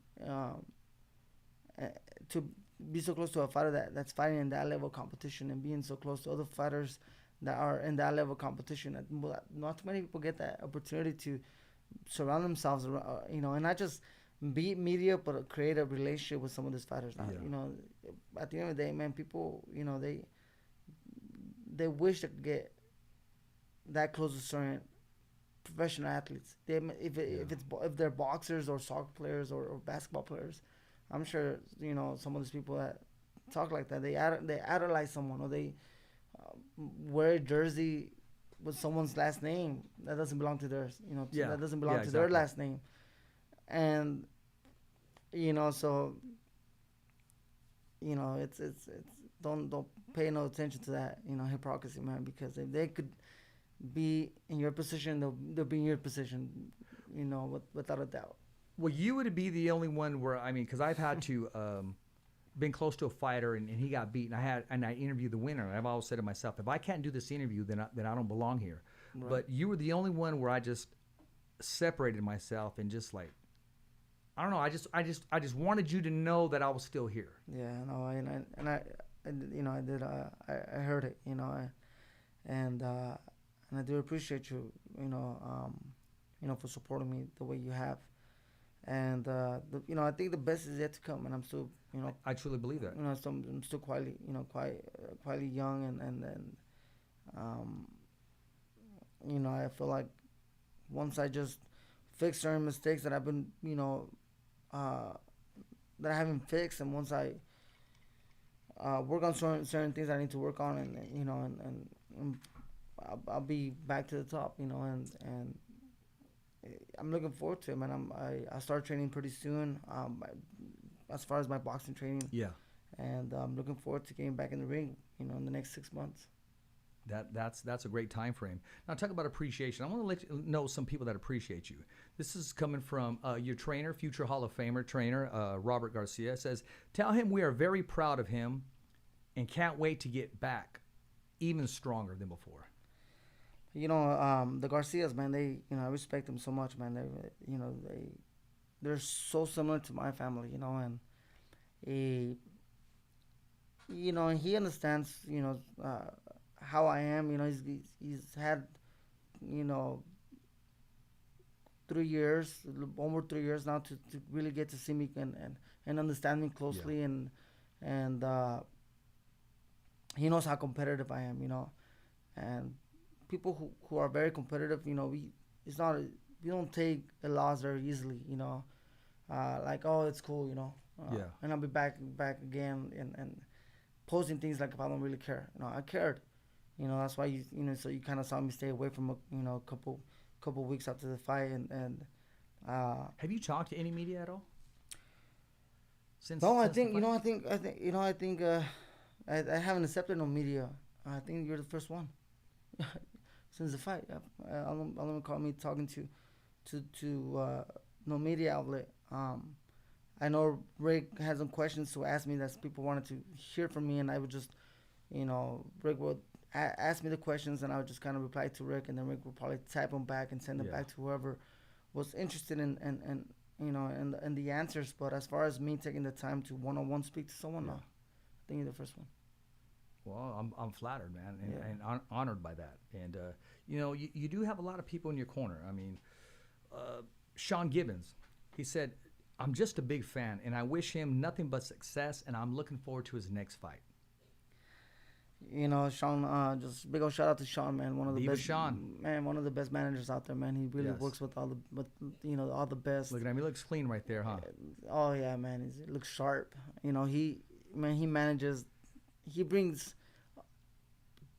to be so close to a fighter that's fighting in that level of competition, and being so close to other fighters that are in that level of competition. Not too many people get that opportunity to surround themselves, and not just be media, but create a relationship with some of these fighters. Yeah. At the end of the day, man, people, they wish they could get that close to certain professional athletes. If they're boxers or soccer players or basketball players, I'm sure some of those people that talk like that, they idolize someone, or they wear a jersey with someone's last name that doesn't belong to theirs. That doesn't belong to their last name, and so it's don't pay no attention to that hypocrisy, man, because if they could be in your position, they'll be in your position, without a doubt. Well, you would be the only one where, I mean, because I've had to been close to a fighter and he got beat, and I interviewed the winner. And I've always said to myself, if I can't do this interview, then I don't belong here. Right. But you were the only one where I just separated myself and just like, I don't know. I just wanted you to know that I was still here. Yeah, no, and I did. I heard it, and I do appreciate you, for supporting me the way you have. And I think the best is yet to come, and I'm still, I truly believe that. I'm still quietly young, and I feel like once I just fix certain mistakes that I've been, that I haven't fixed, and once I work on certain things I need to work on, and I'll be back to the top, and I'm looking forward to it, man. I start training pretty soon. As far as my boxing training. Yeah. And I'm looking forward to getting back in the ring, in the next 6 months. That's a great time frame. Now talk about appreciation. I want to let you know some people that appreciate you. This is coming from your trainer, future Hall of Famer trainer, Robert Garcia. Says, tell him we are very proud of him and can't wait to get back even stronger than before. The Garcias, man, I respect them so much, man. They're so similar to my family, and he understands, how I am. He's had, 3 years, over 3 years now to really get to see me and understand me closely, and he knows how competitive I am, and people who are very competitive, we don't take a loss very easily, like, oh, it's cool, and I'll be back again and posting things like if I don't really care. I cared, that's why so you kind of saw me stay away from a couple weeks after the fight, and have you talked to any media at all? I think I haven't accepted no media. I think you're the first one. Since the fight, I don't recall me talking to no media outlet. I know Rick had some questions to ask me that people wanted to hear from me, and I would just, Rick would ask me the questions, and I would just kind of reply to Rick, and then Rick would probably type them back and send them back to whoever was interested in the answers. But as far as me taking the time to one-on-one speak to someone, no, I think you're the first one. Well, I'm flattered, man, and honored by that. And, you do have a lot of people in your corner. I mean, Sean Gibbons, he said, I'm just a big fan, and I wish him nothing but success, and I'm looking forward to his next fight. You know, Sean, just big old shout out to Sean, man. One of the Diva best, Sean. man. One of the best managers out there, man. He really Yes. works with all the best. Look at him. He looks clean right there, huh? Oh yeah, man. He looks sharp. You know, he manages. He brings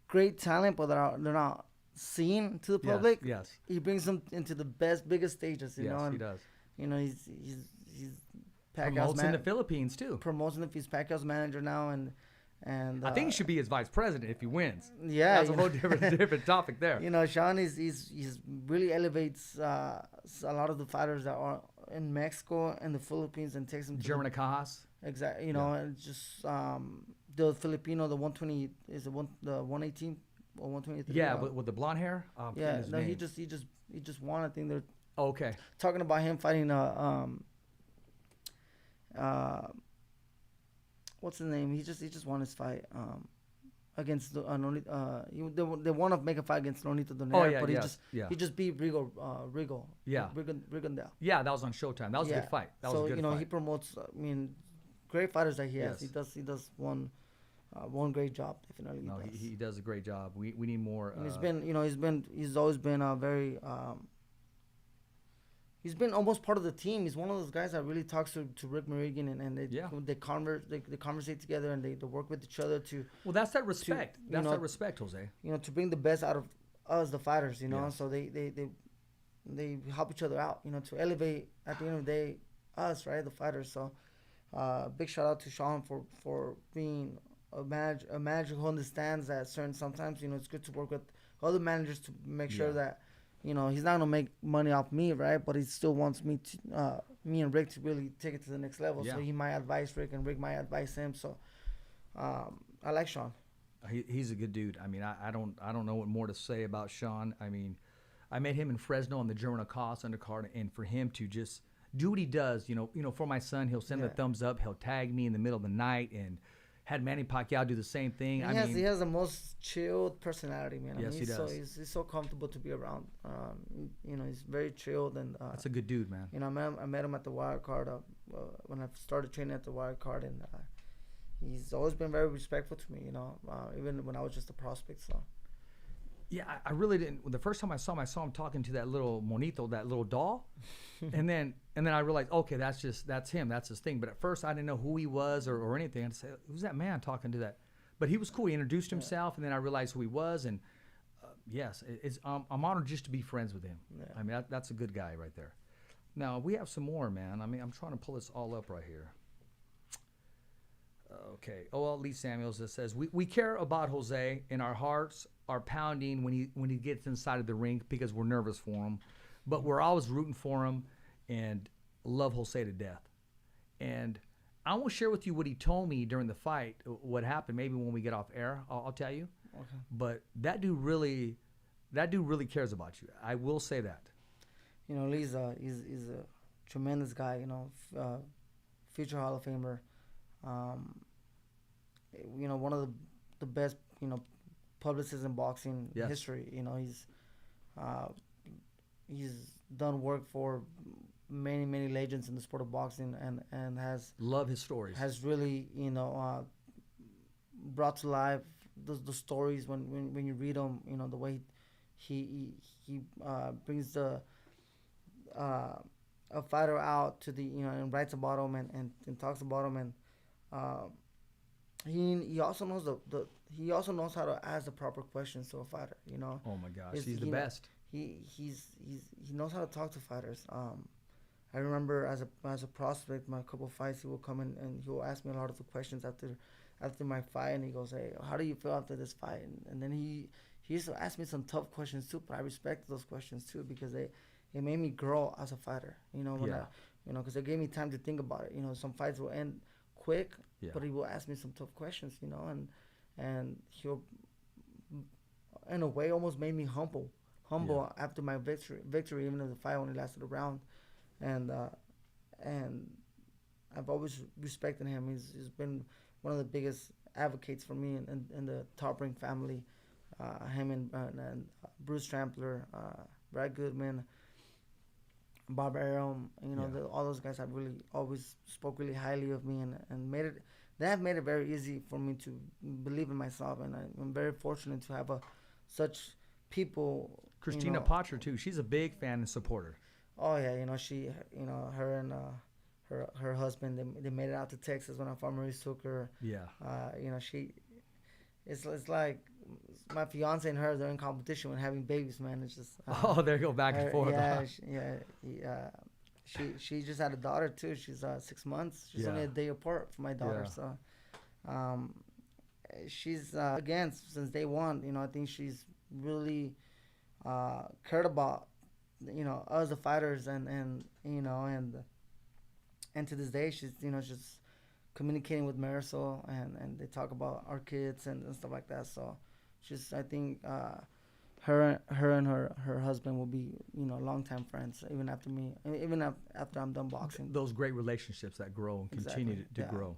great talent, but they're not seen to the public. Yes. He brings them into the biggest stages. You know, Yes, and, he does. You know, he's Pacquiao's Promotes in the Philippines too. promoting if he's Pacquiao's manager now, and I think he should be his vice president if he wins. yeah, That's a you whole know. different topic there. You know, Sean he's really elevates a lot of the fighters that are in Mexico and the Philippines and takes them to German Cajas. exactly. You know, and just the Filipino, the 120 is the 118 or 123. Yeah, with the blonde hair. Oh, I'm forgetting Yeah, his no, name. he just won. I think they're Oh, okay. talking about him fighting what's his name? He just won his fight against the they want to make a fight against Nonito Donaire, Oh, yeah, but yes, yeah. he just beat Rigo Yeah. Rigondale. Yeah, that was on Showtime. That was a good fight. That was a good you know fight. he promotes. I mean, great fighters that he has. Yes. He does one great job definitely. No, he does. he does a great job. We need more. And he's always been a very he's been almost part of the team. He's one of those guys that really talks to Rick Meridian and they conversate together and they work with each other to Well, that's that respect. That's know, that respect, Jose. you know to bring the best out of us the fighters. You know, Yes. so they help each other out. You know, to elevate at the end of the day us, right, the fighters. So big shout out to Sean for being a manager who understands that sometimes it's good to work with other managers to make sure that he's not gonna make money off me, right? But he still wants me and Rick to really take it to the next level. Yeah. So he might advise Rick and Rick might advise him. So I like Sean. He's a good dude. I mean, I don't know what more to say about Sean. I mean, I met him in Fresno on the German Acosta undercard, and for him to just do what he does, for my son, he'll send the thumbs up, he'll tag me in the middle of the night, and had Manny Pacquiao do the same thing. He has the most chilled personality, man. Yes, he does. He's so comfortable to be around. He's very chilled and. That's a good dude, man. I met him at the wild card when I started training at the wild card, and he's always been very respectful to me. Even when I was just a prospect. So. Yeah, I really didn't. The first time I saw him talking to that little monito, that little doll, and then I realized, okay, that's him, that's his thing. But at first, I didn't know who he was or anything. I'd say, who's that man talking to that? But he was cool. He introduced himself, and then I realized who he was. And yes, I'm honored just to be friends with him. Yeah. I mean, that's a good guy right there. Now we have some more, man. I mean, I'm trying to pull this all up right here. Okay. OL Lee Samuels that says we care about Jose, and our hearts are pounding when he gets inside of the ring because we're nervous for him, but we're always rooting for him and love Jose to death. And I won't share with you what he told me during the fight, what happened. Maybe when we get off air, I'll tell you. Okay. But that dude really cares about you. I will say that. Lee's he's a tremendous guy. Future Hall of Famer. One of the best, publicists in boxing history. He's done work for many legends in the sport of boxing and has love his stories. Has really brought to life the stories when you read them. The way he brings a fighter out to the and writes about him and talks about him and. He also knows he also knows how to ask the proper questions to a fighter. Oh my gosh, he's the best. He knows how to talk to fighters. I remember as a prospect, my couple of fights, he will come in and he will ask me a lot of the questions after my fight, and he goes, "Hey, how do you feel after this fight?" And then he used to ask me some tough questions too, but I respect those questions too because it made me grow as a fighter. Because it gave me time to think about it. Some fights will end quick, but he will ask me some tough questions, and he'll, in a way, almost made me humble after my victory, even if the fight only lasted a round, and I've always respected him. He's been one of the biggest advocates for me in the Top Rank family. Him and Bruce Trampler, Brad Goodman, Bob Arum, all those guys have really always spoke really highly of me and made they have made it very easy for me to believe in myself, and I'm very fortunate to have such people. Christina Potcher too. She's a big fan and supporter. Oh yeah, she, her and her husband, they made it out to Texas when Ramirez took her. Yeah. She, it's like my fiance and her, they're in competition when having babies, man. It's just they go back and forth. She just had a daughter too. She's 6 months. She's only a day apart from my daughter. So she's again, since day one, I think she's really cared about us, the fighters, and to this day she's just communicating with Marisol, and they talk about our kids and stuff like that. So she's, I think, her and her husband will be longtime friends even after me, even after I'm done boxing. Those great relationships that grow and continue to Yeah. grow.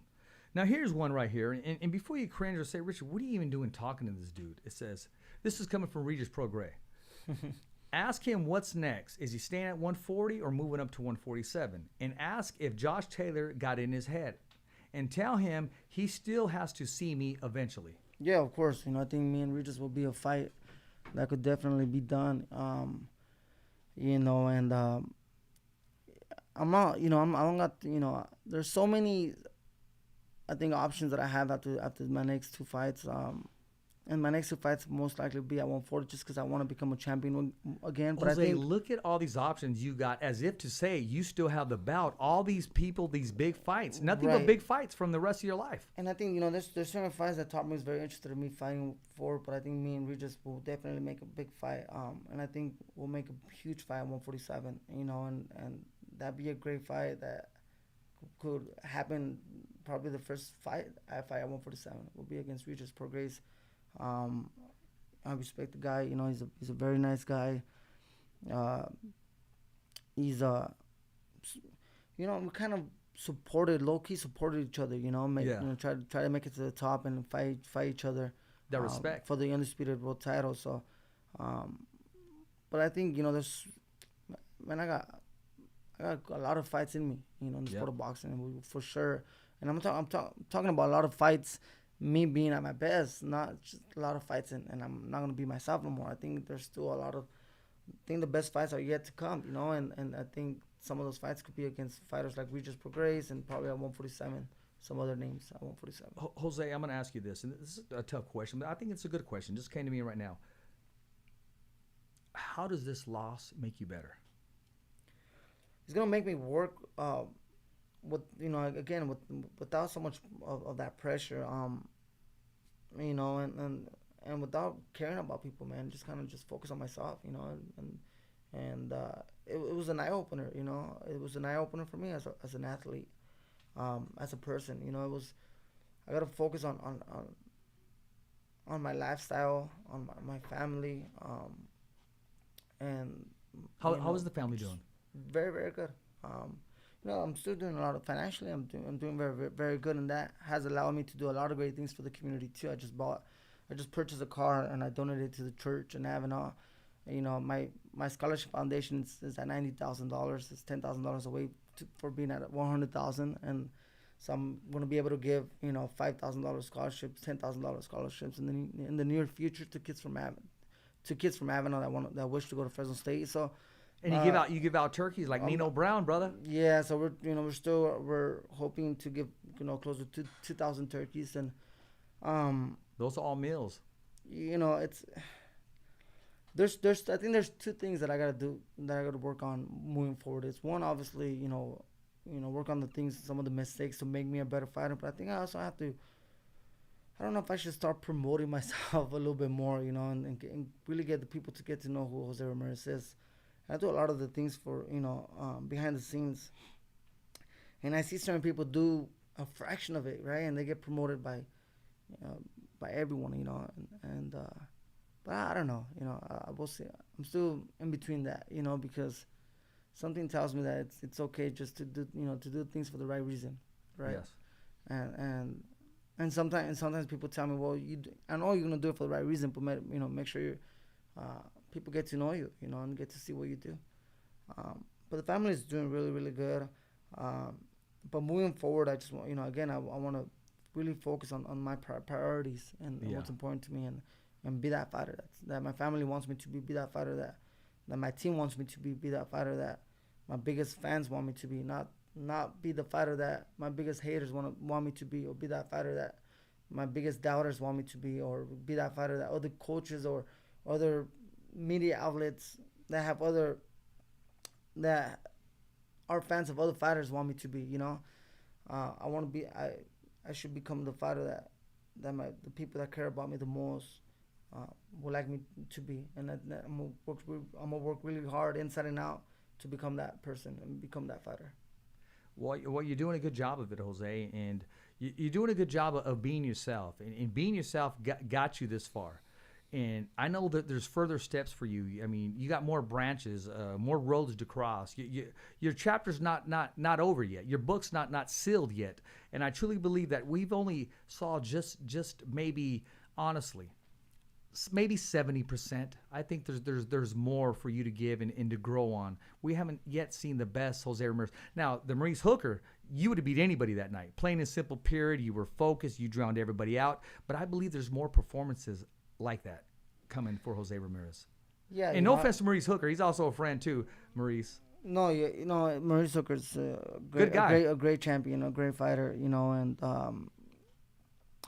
Now here's one right here, and before you cringe or say, Richard, what are you even doing talking to this dude? It says, this is coming from Regis Prograis. Ask him what's next. Is he staying at 140 or moving up to 147? And ask if Josh Taylor got in his head. And tell him he still has to see me eventually. Yeah, of course. I think me and Regis will be a fight that could definitely be done. And I'm not, I don't got, there's so many, I think, options that I have after my next two fights. And my next two fights most likely will be at 140 just because I want to become a champion again. But Jose, I think, look at all these options you got, as if to say you still have the bout. All these people, these big fights, nothing but big fights from the rest of your life. And I think, there's certain fights that Top Rank is very interested in me fighting for, but I think me and Regis will definitely make a big fight. And I think we'll make a huge fight at 147, and that'd be a great fight that could happen. Probably the first fight I fight at 147 will be against Regis Prograis. I respect the guy. He's a very nice guy. He's we kind of low key supported each other. Try to make it to the top and fight each other. That respect for the undisputed world title. So, but I think there's, man, I got a lot of fights in me. In the sport of boxing, for sure. And I'm talking about a lot of fights. Me being at my best, not just a lot of fights, and I'm not gonna be myself no more. I think there's still a lot of, I think the best fights are yet to come, and I think some of those fights could be against fighters like Regis Prograis and probably at 147, some other names at 147. Jose, I'm gonna ask you this, and this is a tough question, but I think it's a good question. Just came to me right now. How does this loss make you better? It's gonna make me work without so much of that pressure, and without caring about people, man, just kind of just focus on myself, and it was an eye opener, it was an eye opener for me as an athlete, as a person, I gotta focus on my lifestyle, on my family, and how is the family doing? Very, very good. I'm still doing a lot of financially. I'm doing very, very, very good, and that has allowed me to do a lot of great things for the community too. I just purchased a car and I donated it to the church in Avenal. My scholarship foundation is at $90,000. It's $10,000 away for being at $100,000, and so I'm gonna be able to give $5,000 scholarships, $10,000 scholarships in the near future to kids from Avenal that wish to go to Fresno State. So. And you give out turkeys like Nino Brown, brother. Yeah, so we're hoping to give close to 2,000 turkeys, and those are all meals. It's there's I think there's two things that I gotta work on moving forward. It's one, obviously, work on some of the mistakes to make me a better fighter, but I think I also have to. I don't know if I should start promoting myself a little bit more, and really get the people to get to know who Jose Ramirez is. I do a lot of the things for, behind the scenes. And I see certain people do a fraction of it, right? And they get promoted by everyone, but I don't know, I will say I'm still in between that, because something tells me that it's okay just to do, to do things for the right reason, right? Yes. And sometimes people tell me, well, I know you're gonna do it for the right reason, but make sure you people get to know you, and get to see what you do. But the family is doing really, really good. But moving forward, I just want, again, I want to really focus on my priorities and what's important to me, and be that fighter that my family wants me to be that fighter that my team wants me to be that fighter that my biggest fans want me to be, not be the fighter that my biggest haters want me to be, or be that fighter that my biggest doubters want me to be, or be that fighter that other coaches or other media outlets that are fans of other fighters want me to be. I want to be. I should become the fighter that the people that care about me the most would like me to be, and I'm gonna work really hard inside and out to become that person and become that fighter. Well, you're doing a good job of it, Jose, and you're doing a good job of being yourself, and being yourself got you this far. And I know that there's further steps for you. I mean, you got more branches, more roads to cross. Your chapter's not over yet. Your book's not sealed yet. And I truly believe that we've only saw just maybe, honestly, maybe 70%. I think there's more for you to give and to grow on. We haven't yet seen the best Jose Ramirez. Now, the Maurice Hooker, you would have beat anybody that night. Plain and simple, period. You were focused. You drowned everybody out. But I believe there's more performances like that coming for Jose Ramirez. Yeah. And no offense to Maurice Hooker. He's also a friend too, Maurice. No, Maurice Hooker's a good guy. A great champion, a great fighter, and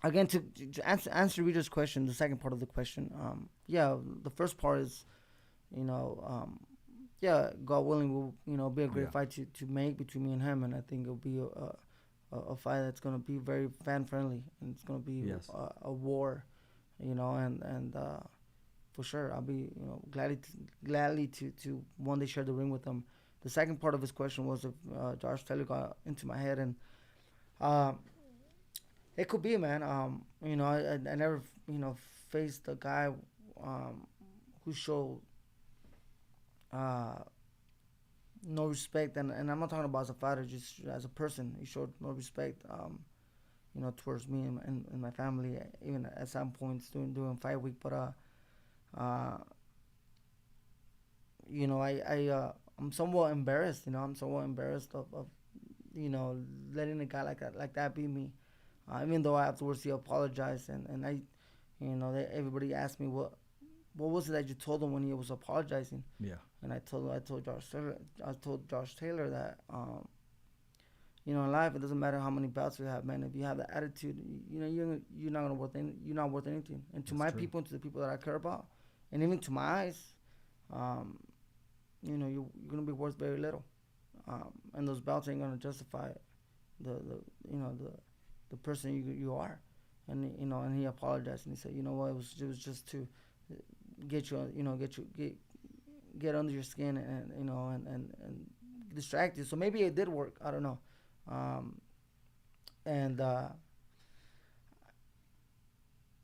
again, to answer Rita's question, the second part of the question, the first part is, God willing, will, be a great fight to make between me and him, and I think it'll be a fight that's going to be very fan friendly, and it's going to be a war, and for sure, I'll be, gladly to one day share the ring with him. The second part of his question was if Josh Taylor got into my head, and it could be, man. I never, faced a guy who showed no respect, and I'm not talking about as a fighter, just as a person. He showed no respect, towards me and my family, even at some points during fight week. But I'm somewhat embarrassed. I'm somewhat embarrassed of letting a guy like that beat me. Even though afterwards he apologized, and I, everybody asked me what was it that you told him when he was apologizing. Yeah. And I told Josh Taylor that in life it doesn't matter how many bouts you have, man. If you have that attitude, you're not worth anything. And to my people, and to the people that I care about, and even to my eyes, you're gonna be worth very little. And those bouts ain't gonna justify the person you are. And he apologized, and he said, it was just to get under your skin, and distract you. So maybe it did work. I don't know.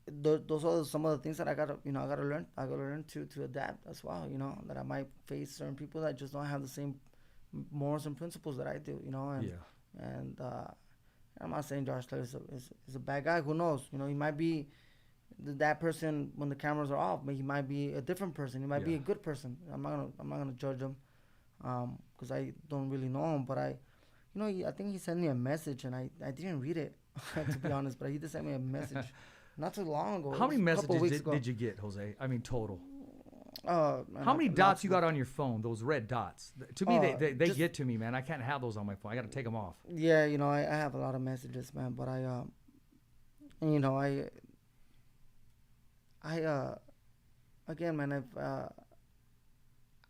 Those are some of the things that I gotta learn. I gotta learn to adapt as well. That I might face certain people that just don't have the same morals and principles that I do. And I'm not saying Josh Taylor is a bad guy. Who knows? He might be that person when the cameras are off, but he might be a different person. He might be a good person. I'm not gonna judge him, because I don't really know him. But I think he sent me a message, and I didn't read it to be honest. But he did send me a message not too long ago. How many messages did you get, Jose? I mean, total. Man, how many dots you got on your phone? Those red dots. To me, they get to me, man. I can't have those on my phone. I got to take them off. Yeah, I have a lot of messages, man. But again, man,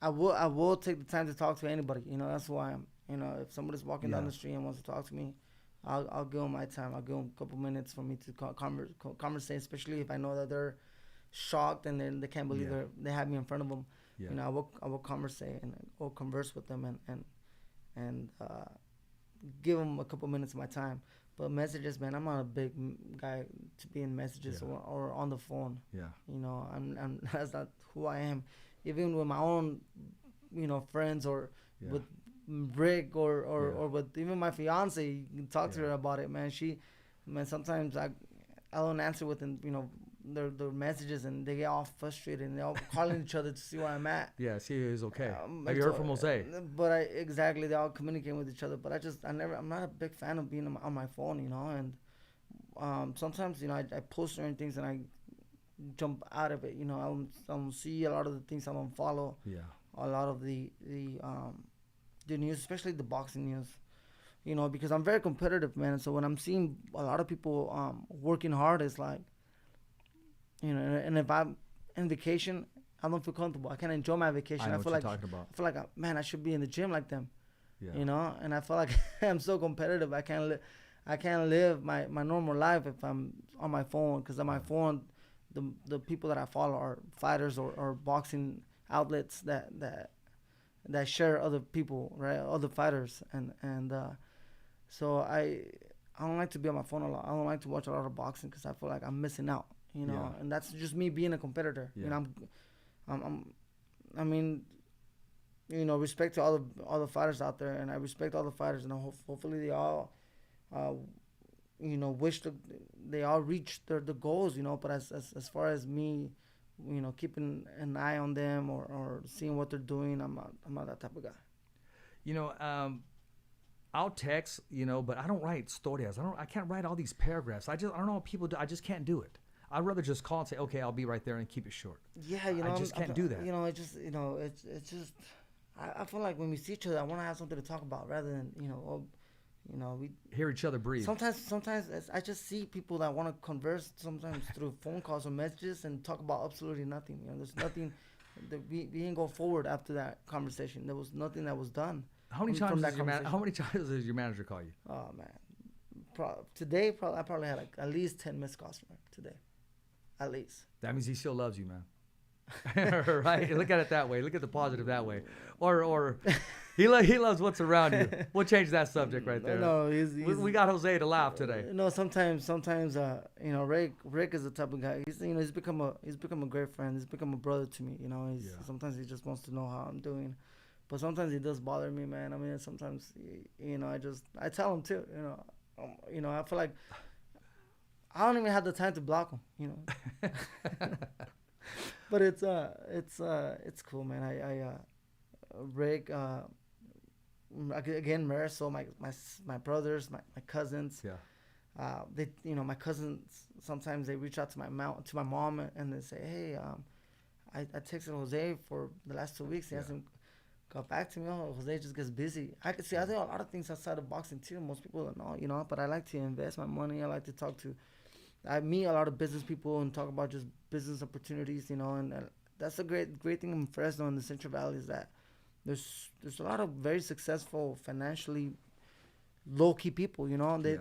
I will take the time to talk to anybody. That's who I am. If somebody's walking down the street and wants to talk to me, I'll give them my time. I'll give them a couple minutes for me to conversate, especially if I know that they're shocked and then they can't believe they have me in front of them. I will conversate and I'll converse with them and give them a couple minutes of my time. But messages, man, I'm not a big guy to be in messages or on the phone. I'm that's not who I am. Even with my own, friends or with Rick or with even my fiance, you can talk to her about it, man. Sometimes I don't answer within, their messages, and they get all frustrated and they're all calling each other to see where I'm at. Yeah, see who's okay. Have you heard from Jose? But they all communicate with each other. But I'm not a big fan of being on my phone, and sometimes I post certain things and I jump out of it. I don't see a lot of the things. I don't follow Yeah. a lot of the news, especially the boxing news. Because I'm very competitive, man. So when I'm seeing a lot of people working hard, it's like, and if I'm on vacation, I don't feel comfortable. I can't enjoy my vacation. I know feel what like you're talking about. I feel like man, I should be in the gym like them. Yeah. And I feel like I'm so competitive. I can't live my normal life if I'm on my phone, because on my phone, the people that I follow are fighters or boxing outlets that share other people, right? Other fighters, and so I don't like to be on my phone a lot. I don't like to watch a lot of boxing because I feel like I'm missing out, Yeah. And that's just me being a competitor. Yeah. I mean, respect to all the fighters out there, and I respect all the fighters, and hopefully they all, wish they all reach their goals, But as far as me, keeping an eye on them or seeing what they're doing, I'm not that type of guy. I'll text, but I don't write stories. I can't write all these paragraphs. I don't know what people do. I just can't do it. I'd rather just call and say, okay, I'll be right there and keep it short. Yeah, I just can't do that. It's just, I feel like when we see each other, I want to have something to talk about rather than, we Hear each other breathe. sometimes I just see people that want to converse sometimes through phone calls or messages and talk about absolutely nothing. There's nothing that we didn't go forward after that conversation. There was nothing that was done. How many from times that how many times does your manager call you? Oh man, today I probably had like at least 10 missed calls from him today, at least. That means he still loves you, man. Right? Look at it that way. Look at the positive that way. Or he loves what's around you. We'll change that subject right there. No, we got Jose to laugh today. Sometimes Rick is the type of guy. He's become a great friend. He's become a brother to me. Sometimes he just wants to know how I'm doing, but sometimes he does bother me, man. I mean, sometimes I tell him too. I feel like I don't even have the time to block him. But it's cool, man. Rick, again, Marisol, my brothers, my cousins. Yeah. My cousins, sometimes they reach out to my mom and they say, hey, I texted Jose for the last 2 weeks. He hasn't got back to me. Oh, Jose just gets busy. I do a lot of things outside of boxing too. Most people don't know, but I like to invest my money. I like to I meet a lot of business people and talk about just business opportunities, and that's a great thing in Fresno and the Central Valley is that there's a lot of very successful, financially low-key people, They,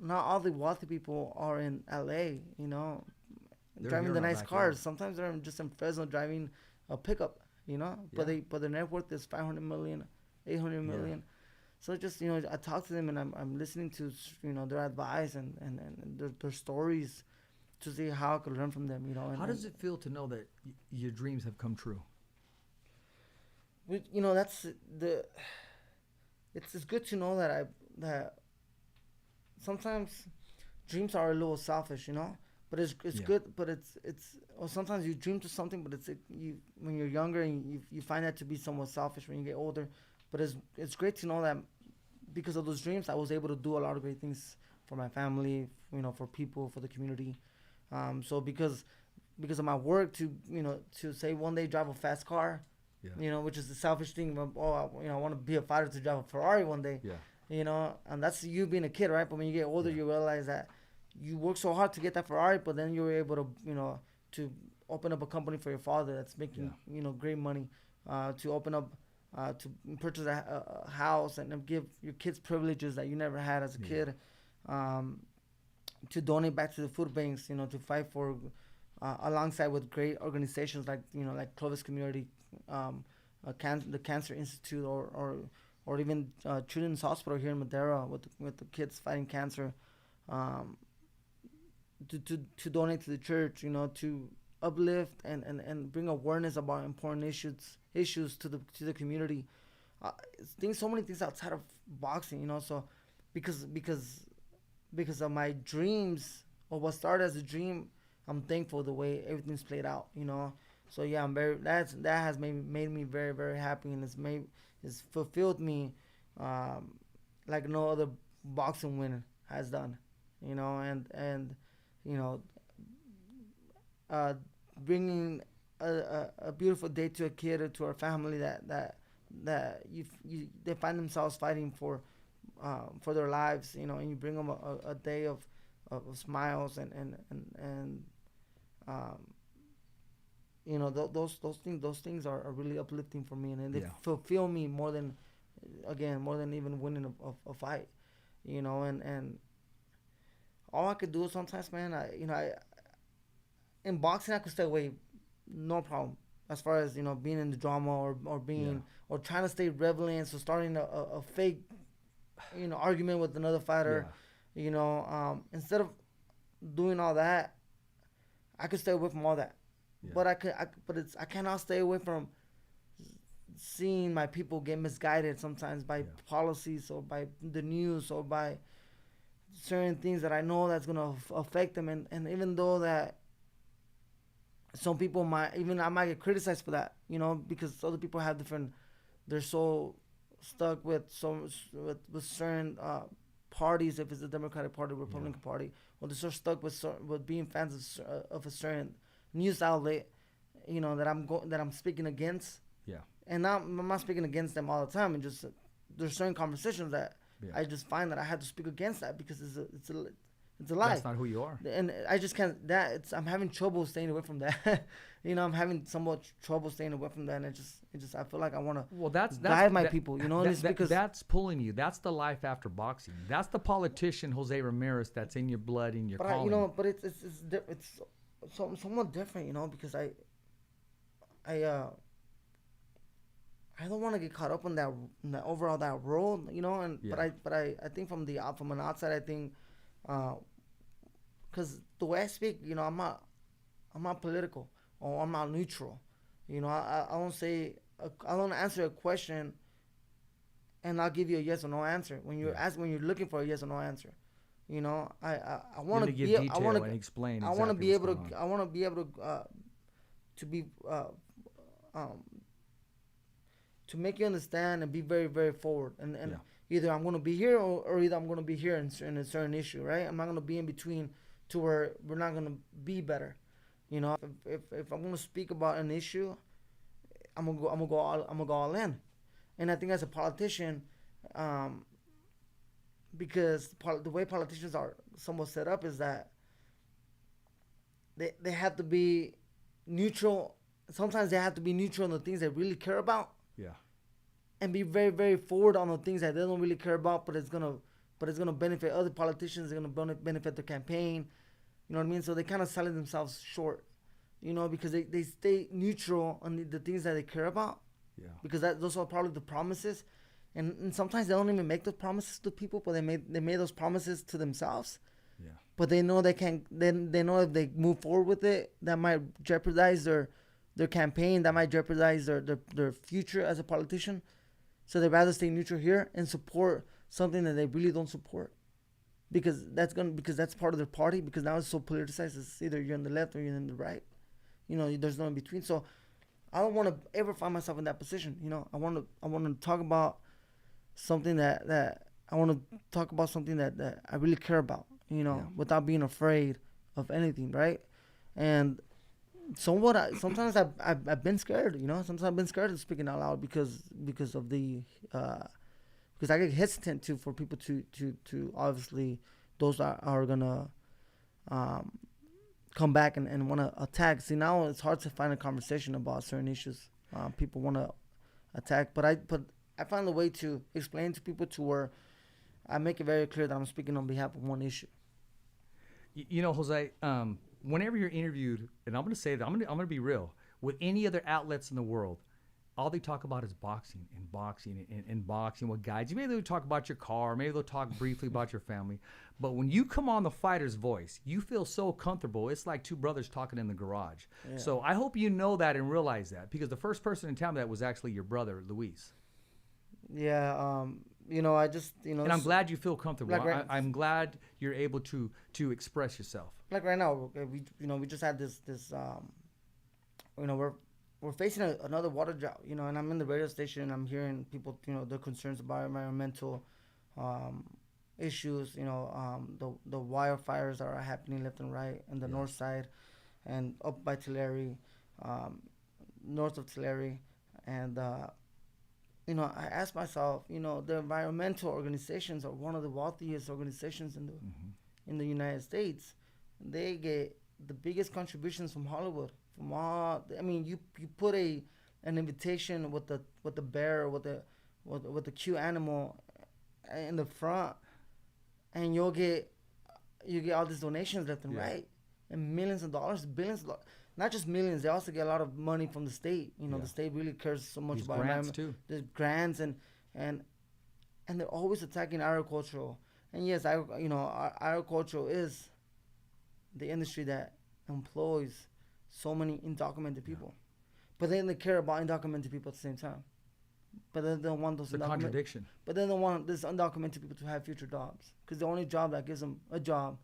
not all the wealthy people are in LA, driving the nice cars. Sometimes they're just in Fresno driving a pickup, but their net worth is 500 million, 800 million. Yeah. So just, I talk to them and I'm listening to, their advice and their stories to see how I could learn from them, How does it feel to know that your dreams have come true? That's it's good to know that sometimes dreams are a little selfish, but it's good, but or sometimes you dream to something, but when you're younger and you find that to be somewhat selfish when you get older. But it's great to know that because of those dreams, I was able to do a lot of great things for my family, for people, for the community. So because of my work to say one day drive a fast car, which is the selfish thing. I want to be a fighter to drive a Ferrari one day. Yeah. And that's you being a kid, right? But when you get older, you realize that you work so hard to get that Ferrari, but then you were able to, to open up a company for your father that's making, great money, to open up. To purchase a house and give your kids privileges that you never had as a kid, to donate back to the food banks, to fight for, alongside with great organizations like Clovis Community, the Cancer Institute, or even Children's Hospital here in Madera with the kids fighting cancer, to donate to the church, to uplift and bring awareness about important issues to the community. So many things outside of boxing, So because of my dreams or what started as a dream, I'm thankful the way everything's played out, So yeah, that has made me very, very happy, and it's fulfilled me like no other boxing win has done. you know, and you know, uh, bringing a beautiful day to a kid or to our family that you they find themselves fighting for their lives, you know, and you bring them a day of smiles and um, you know, those things are really uplifting for me, and they fulfill me more than, again, more than even winning a fight, you know. And all I could do sometimes, man, I in boxing I could stay away, no problem. As far as, you know, being in the drama or being or trying to stay relevant, so starting a fake, you know, argument with another fighter, you know, instead of doing all that, I could stay away from all that. But I cannot stay away from seeing my people get misguided sometimes by policies or by the news or by certain things that I know that's gonna affect them, and even though that some people I might get criticized for that, you know, because other people have different, they're so stuck with with certain parties, if it's the Democratic Party, Republican Party, or they're so stuck with being fans of a certain news outlet, you know, that I'm speaking against. And I'm not speaking against them all the time, and just there's certain conversations that I just find that I had to speak against that because it's a lie. That's not who you are. And I just can't. I'm having trouble staying away from that. You know, I'm having somewhat trouble staying away from that, and it just I feel like I want to guide my people. You know, because that's pulling you. That's the life after boxing. That's the politician Jose Ramirez that's in your blood, in your calling. You know, but it's somewhat different. You know, because I don't want to get caught up in that overall that role. You know, and but I think from an outside, I think. Because the way I speak, you know, I'm not political or I'm not neutral. You know, I don't answer a question, and I'll give you a yes or no answer when you're looking for a yes or no answer. You know, I want to give detail and explain. I want to be able to make you understand and be very, very forward and either I'm going to be here or either I'm going to be here in a certain issue, right? I'm not going to be in between to where we're not going to be better. You know, if I'm going to speak about an issue, I'm going to go all in. And I think as a politician, because the way politicians are somewhat set up is that they have to be neutral. Sometimes they have to be neutral on the things they really care about. And be very, very forward on the things that they don't really care about, but it's gonna benefit other politicians. It's gonna benefit their campaign. You know what I mean? So they kind of selling themselves short, you know, because they stay neutral on the things that they care about. Because those are probably the promises, and sometimes they don't even make those promises to people, but they made those promises to themselves. But they know they can't. Then they know if they move forward with it, that might jeopardize their campaign. That might jeopardize their future as a politician. So they'd rather stay neutral here and support something that they really don't support, because that's part of their party. Because now it's so politicized. It's either you're on the left or you're on the right. You know, there's no in between. So I don't want to ever find myself in that position. You know, I want to talk about something that I really care about. You know, without being afraid of anything, right? And sometimes I've been scared, you know. Sometimes I've been scared of speaking out loud because of the because I get hesitant for people to obviously those that are gonna come back and want to attack. See, now it's hard to find a conversation about certain issues. People want to attack, but I find a way to explain to people to where I make it very clear that I'm speaking on behalf of one issue. You know, Jose, whenever you're interviewed, and I'm going to say that I'm going to be real, with any other outlets in the world, all they talk about is boxing and boxing and boxing with guides. Maybe they'll talk about your car, maybe they'll talk briefly about your family, but when you come on The Fighter's Voice, you feel so comfortable. It's like two brothers talking in the garage. So I hope you know that and realize that, because the first person to tell me that was actually your brother, Luis. You know, I just, you know, and I'm glad you feel comfortable. Like I'm glad you're able to express yourself. Like right now, we just had this you know, we're facing another water drought, you know, and I'm in the radio station and I'm hearing people, you know, their concerns about environmental issues. The wildfires that are happening left and right in the Yeah. north side and up by Tulare, um, north of Tulare, and I asked myself, the environmental organizations are one of the wealthiest organizations Hmm. in the United States. They get the biggest contributions from Hollywood. From all, I mean, you put an invitation with the bear with the cute animal in the front, and you get all these donations left and Yeah. right, and millions of dollars, billions of dollars. Not just millions, they also get a lot of money from the state. Yeah. The state really cares so much These about grants environment. too. There's grants and and they're always attacking agricultural. And yes, agriculture is the industry that employs so many undocumented people. But then they care about undocumented people at the same time. But then they don't want those The undocumented. contradiction. But then they want this undocumented people to have future jobs because the only job that gives them a job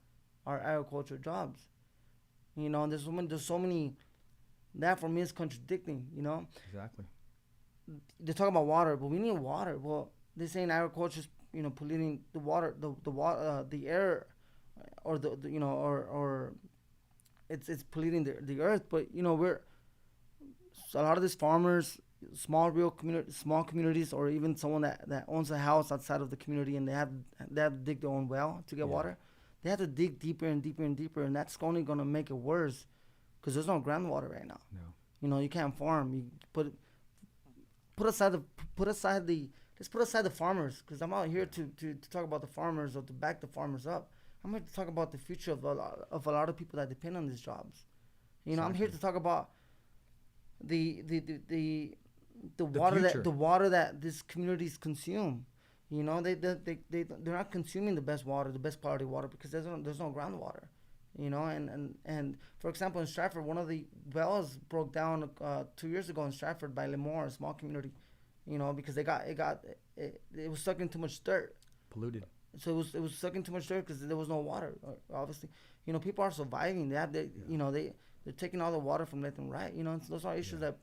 are agriculture jobs. And there's so many. That for me is contradicting. Exactly. They talk about water, but we need water. Well, they're saying agriculture's polluting the water, the water, the air, or or it's polluting the earth. But we're so a lot of these farmers, small communities, or even someone that owns a house outside of the community, and they have to dig their own well to get Yeah. water. They have to dig deeper and deeper and deeper, and that's only gonna make it worse, because there's no groundwater right now. No. You can't farm. You put aside the let's put aside the farmers, because I'm out here to talk about the farmers, or to back the farmers up. I'm here to talk about the future of a lot of people that depend on these jobs. I'm here to talk about the future. water that these communities consume. They're not consuming the best water, the best quality water, because there's no groundwater. And for example, in Stratford, one of the wells broke down 2 years ago in Stratford by Lemoore, a small community. Because it was sucking too much dirt. Polluted. So it was sucking too much dirt because there was no water. Obviously, people are surviving. They're taking all the water from left and right. So those are issues that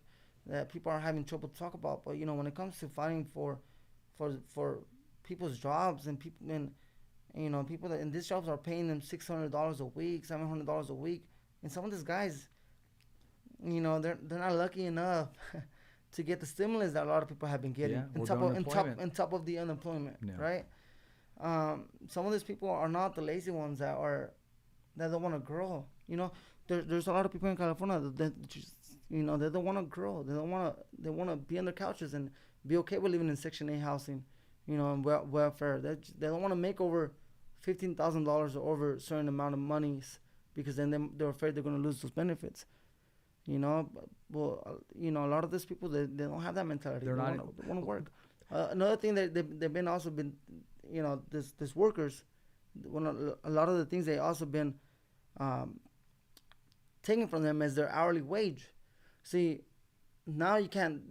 people are having trouble to talk about. But when it comes to fighting for people's jobs, and people that in these jobs are paying them $600 a week, $700 a week, and some of these guys, they're not lucky enough to get the stimulus that a lot of people have been getting, Yeah, on top of the unemployment, Yeah. right? Some of these people are not the lazy ones that don't want to grow. There's a lot of people in California that just they don't want to grow. They want to be on their couches and be okay with living in Section 8 housing, and welfare. They don't want to make over $15,000 or over a certain amount of monies, because then they're afraid they're going to lose those benefits. A lot of these people, they don't have that mentality. They want to work. Another thing that they've been also been, this workers, a lot of the things they also been taking from them is their hourly wage. See, now you can't,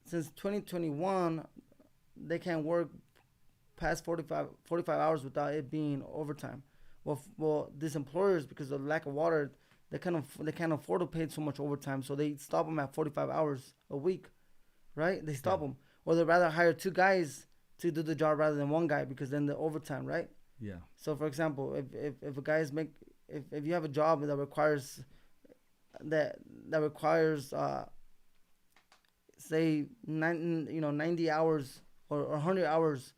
since 2021, they can't work past 45 hours without it being overtime. Well, these employers, because of lack of water, they can't afford to pay so much overtime, so they stop them at 45 hours a week, right? They stop them, or they'd rather hire two guys to do the job rather than one guy, because then the overtime, right? Yeah. So, for example, if a guy if you have a job that requires say 90 hours or 100 hours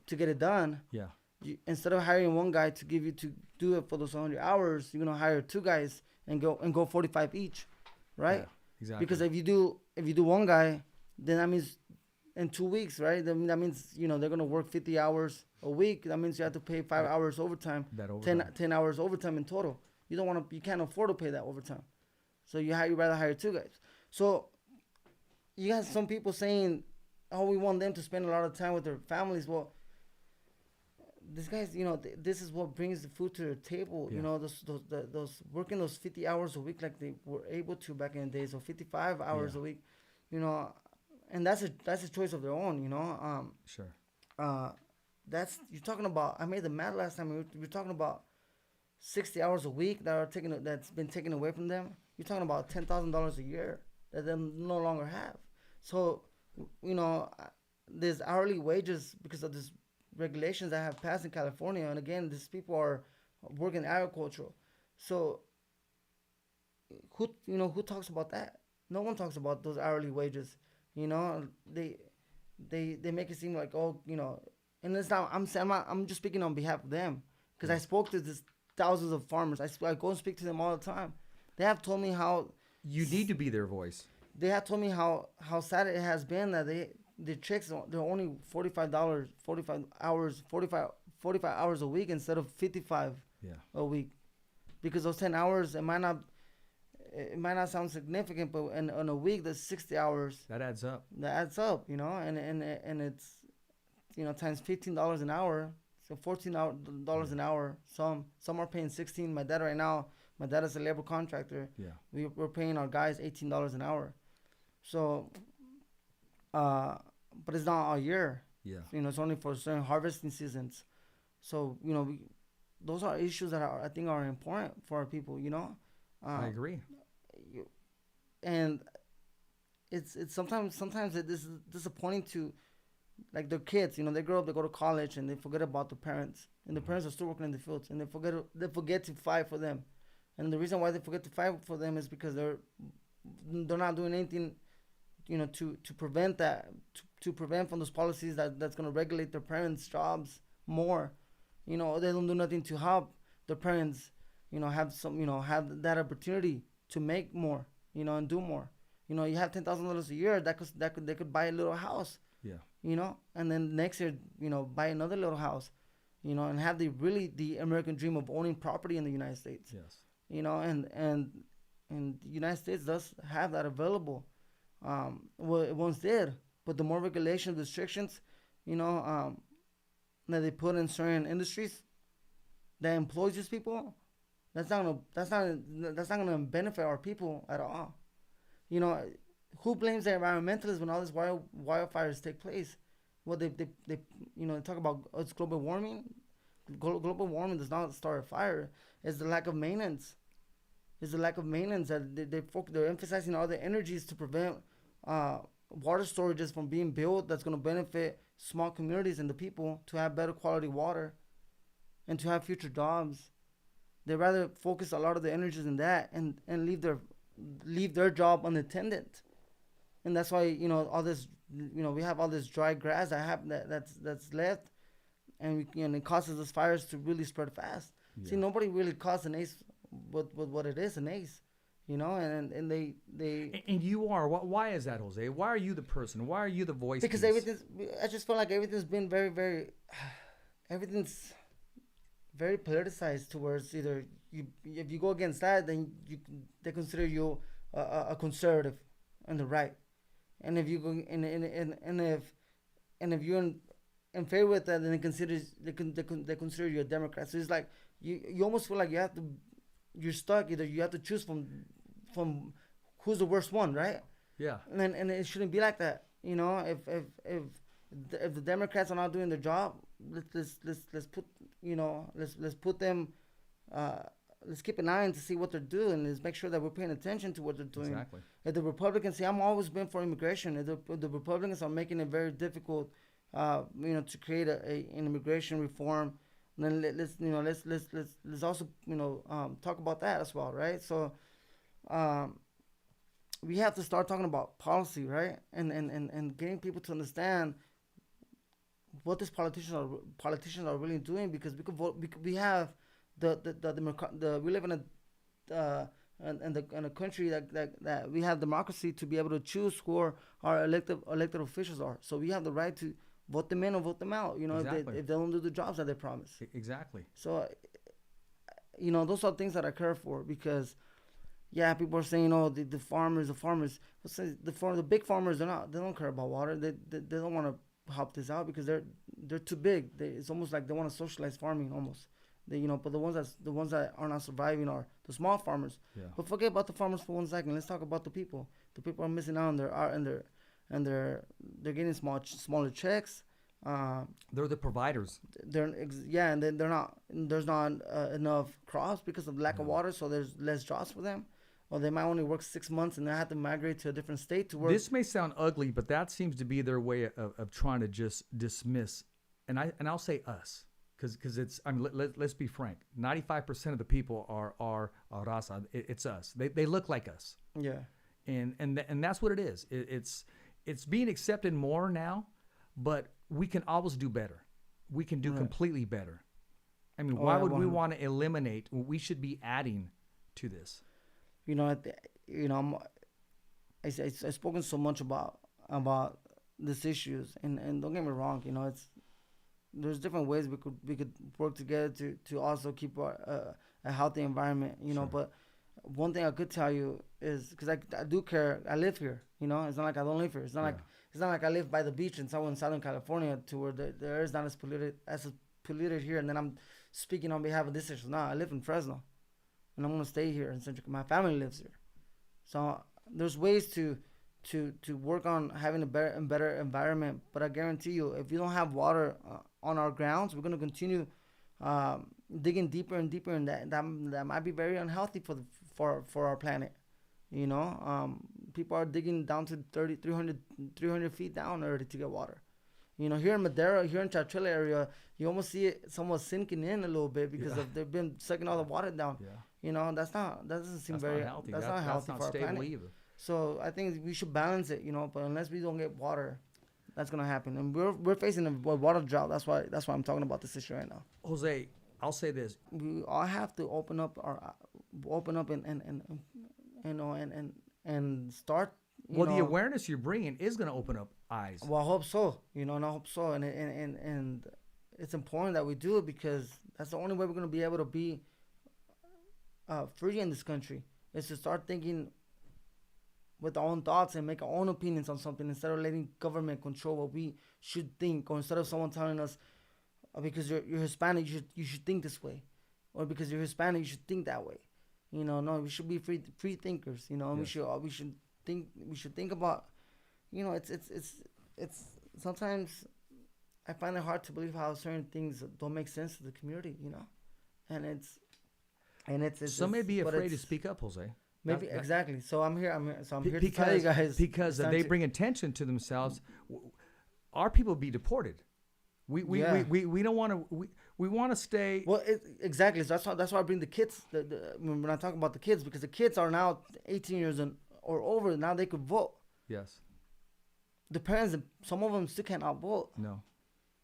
to get it done. Yeah. Instead of hiring one guy to do it for those 100 hours, you're gonna hire two guys and go 45 each, right? Yeah, exactly. Because if you do one guy, then that means in 2 weeks, right? That means they're gonna work 50 hours a week. That means you have to pay 5 hours overtime. That overtime. 10 hours overtime in total. You can't afford to pay that overtime, so you rather hire two guys. So you got some people saying, "Oh, we want them to spend a lot of time with their families." Well, these guys, this is what brings the food to their table. Yeah. Those working those 50 hours a week like they were able to back in the days, or 55 hours a week, and that's a choice of their own. Sure. That's you're talking about. I made the math last time. We were talking about 60 hours a week that's been taken away from them. You're talking about $10,000 a year that they no longer have. So, there's hourly wages because of this regulations that have passed in California. And again, these people are working agricultural. So who talks about that? No one talks about those hourly wages. You know, they make it seem like, oh, and it's not. I'm just speaking on behalf of them because I spoke to this thousands of farmers. I go and speak to them all the time. They have told me how You need to be their voice. they have told me how sad it has been that the chicks, they're only $45, 45 hours a week instead of 55 a week, because those 10 hours it might not sound significant, but in a week that's 60 hours. That adds up. And it's times $15 an hour, so $14 an hour. Some are paying 16. My dad is a labor contractor. Yeah. We're paying our guys $18 an hour. So, but it's not all year. Yeah. It's only for certain harvesting seasons. So, those are issues that I think are important for our people. I agree. And it's sometimes it is disappointing to, like, their kids. They grow up, they go to college, and they forget about their parents, and the parents are still working in the fields, and they forget to fight for them. And the reason why they forget to fight for them is because they're not doing anything, to prevent that, to prevent from those policies that's going to regulate their parents' jobs more. They don't do nothing to help their parents, have that opportunity to make more, and do more. You have $10,000 a year, they could buy a little house. Yeah. And then next year, buy another little house, and have the American dream of owning property in the United States. Yes. And the United States does have that available. Well, it once did, but the more regulations, restrictions, that they put in certain industries that employs these people, that's not gonna benefit our people at all. Who blames the environmentalists when all these wildfires take place? Well, they talk about it's global warming. Global warming does not start a fire. It's the lack of maintenance. It's the lack of maintenance that they're emphasizing all the energies to prevent water storages from being built. That's going to benefit small communities and the people to have better quality water and to have future jobs. They rather focus a lot of the energies in that and leave their job unattended. And that's why all this we have all this dry grass that's left, and it causes those fires to really spread fast. Yeah. See, nobody really calls an ace what it is, an ace, and they and you are. Why is that, Jose? Why are you the person? Why are you the voice? Because I just feel like everything's been very, very, everything's very politicized towards either if you go against that, then they consider you a conservative on the right, and if you go and if you're in favor with that, then they consider you a Democrat. So it's like you almost feel like you're stuck. Either you have to choose from who's the worst one, right? Yeah. And it shouldn't be like that. If the Democrats are not doing their job, let's put them. Let's keep an eye on to see what they're doing. Let's make sure that we're paying attention to what they're doing. Exactly. If the Republicans, I'm always been for immigration. If the Republicans are making it very difficult, to create an immigration reform, then let's also talk about that as well, right? So we have to start talking about policy, right? And getting people to understand what these politicians are really doing, because we could vote. We have we live in a country that we have democracy to be able to choose who our elected officials are. So we have the right to vote them in or vote them out. Exactly. if they don't do the jobs that they promise. Exactly. So those are things that I care for, because people are saying, the farmers. The big farmers, they don't care about water. They don't want to help this out because they're too big. It's almost like they want to socialize farming almost. But the ones that are not surviving are the small farmers. Yeah. But forget about the farmers for 1 second. Let's talk about the people. The people are missing out on their art, and they're getting smaller checks. They're the providers. And then there's not enough crops because of lack of water, so there's less jobs for them. Or they might only work 6 months and they have to migrate to a different state to work. This may sound ugly, but that seems to be their way of trying to just dismiss I'll say us, because it's, I mean, let's be frank. 95% of the people are raza. It's us. They look like us. Yeah. And that's what it is. It's being accepted more now, but we can always do better. We can do completely better. I mean, why would we want to eliminate? We should be adding to this. You know, I've spoken so much about these issues, and don't get me wrong. You know, there's different ways we could work together to also keep a healthy environment. You know, but one thing I could tell you is, because I do care. I live here. You know, it's not like I don't live here. It's not like I live by the beach in Southern California, to where the air is not as polluted here, and then I'm speaking on behalf of this issue. No, I live in Fresno, and I'm gonna stay here in Central. My family lives here, so there's ways to work on having a better environment. But I guarantee you, if you don't have water on our grounds, we're gonna continue digging deeper and deeper, and that might be very unhealthy for our planet. You know, people are digging down to 300 feet down already to get water. You know, here in Madera, here in Chachula area, you almost see it somewhat sinking in a little bit because they've been sucking all the water down. Yeah. You know, that doesn't seem very healthy. That's not healthy for our planet. Either. So I think we should balance it. You know, but unless we don't get water, that's gonna happen. And we're facing a water drought. That's why I'm talking about this issue right now. Jose, I'll say this: we all have to open up and start. The awareness you're bringing is going to open up eyes. Well, I hope so. You know, and I hope so. And it's important that we do it, because that's the only way we're going to be able to be free in this country, is to start thinking with our own thoughts and make our own opinions on something, instead of letting government control what we should think, or instead of someone telling us, because you're Hispanic, you should think this way, or because you're Hispanic, you should think that way. You know, no, we should be free thinkers. You know, yes. we should think about, you know, it's sometimes I find it hard to believe how certain things don't make sense to the community, you know, and it's some may be afraid to speak up, Jose. Maybe exactly. So I'm here to tell you guys, because if they bring attention to themselves, our people be deported. We don't want to. We want to stay. Well, exactly. So that's why I bring the kids. When I talk about the kids, because the kids are now 18 years or over. Now they could vote. Yes. The parents, some of them still cannot vote. No.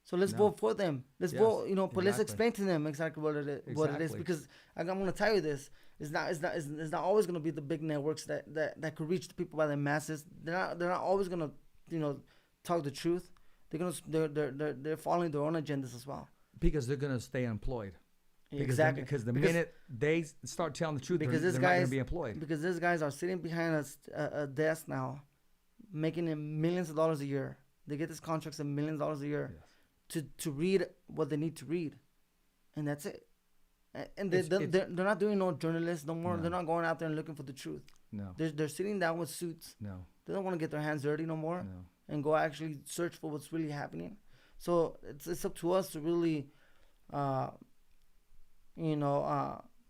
So let's vote for them. Let's vote. You know, but let's explain to them exactly what it is. Because I'm going to tell you this. It's not always going to be the big networks that could reach the people by the masses. They're not always going to, you know, talk the truth. They're following their own agendas as well. Because they're going to stay employed. Exactly. Because the minute they start telling the truth, they're not going to be employed. Because these guys are sitting behind a desk now, making millions of dollars a year. They get these contracts of millions of dollars a year to read what they need to read, and that's it. And they're not doing no journalists no more. No. They're not going out there and looking for the truth. No. They're sitting down with suits. No. They don't want to get their hands dirty no more. No. And go actually search for what's really happening. So it's up to us to really,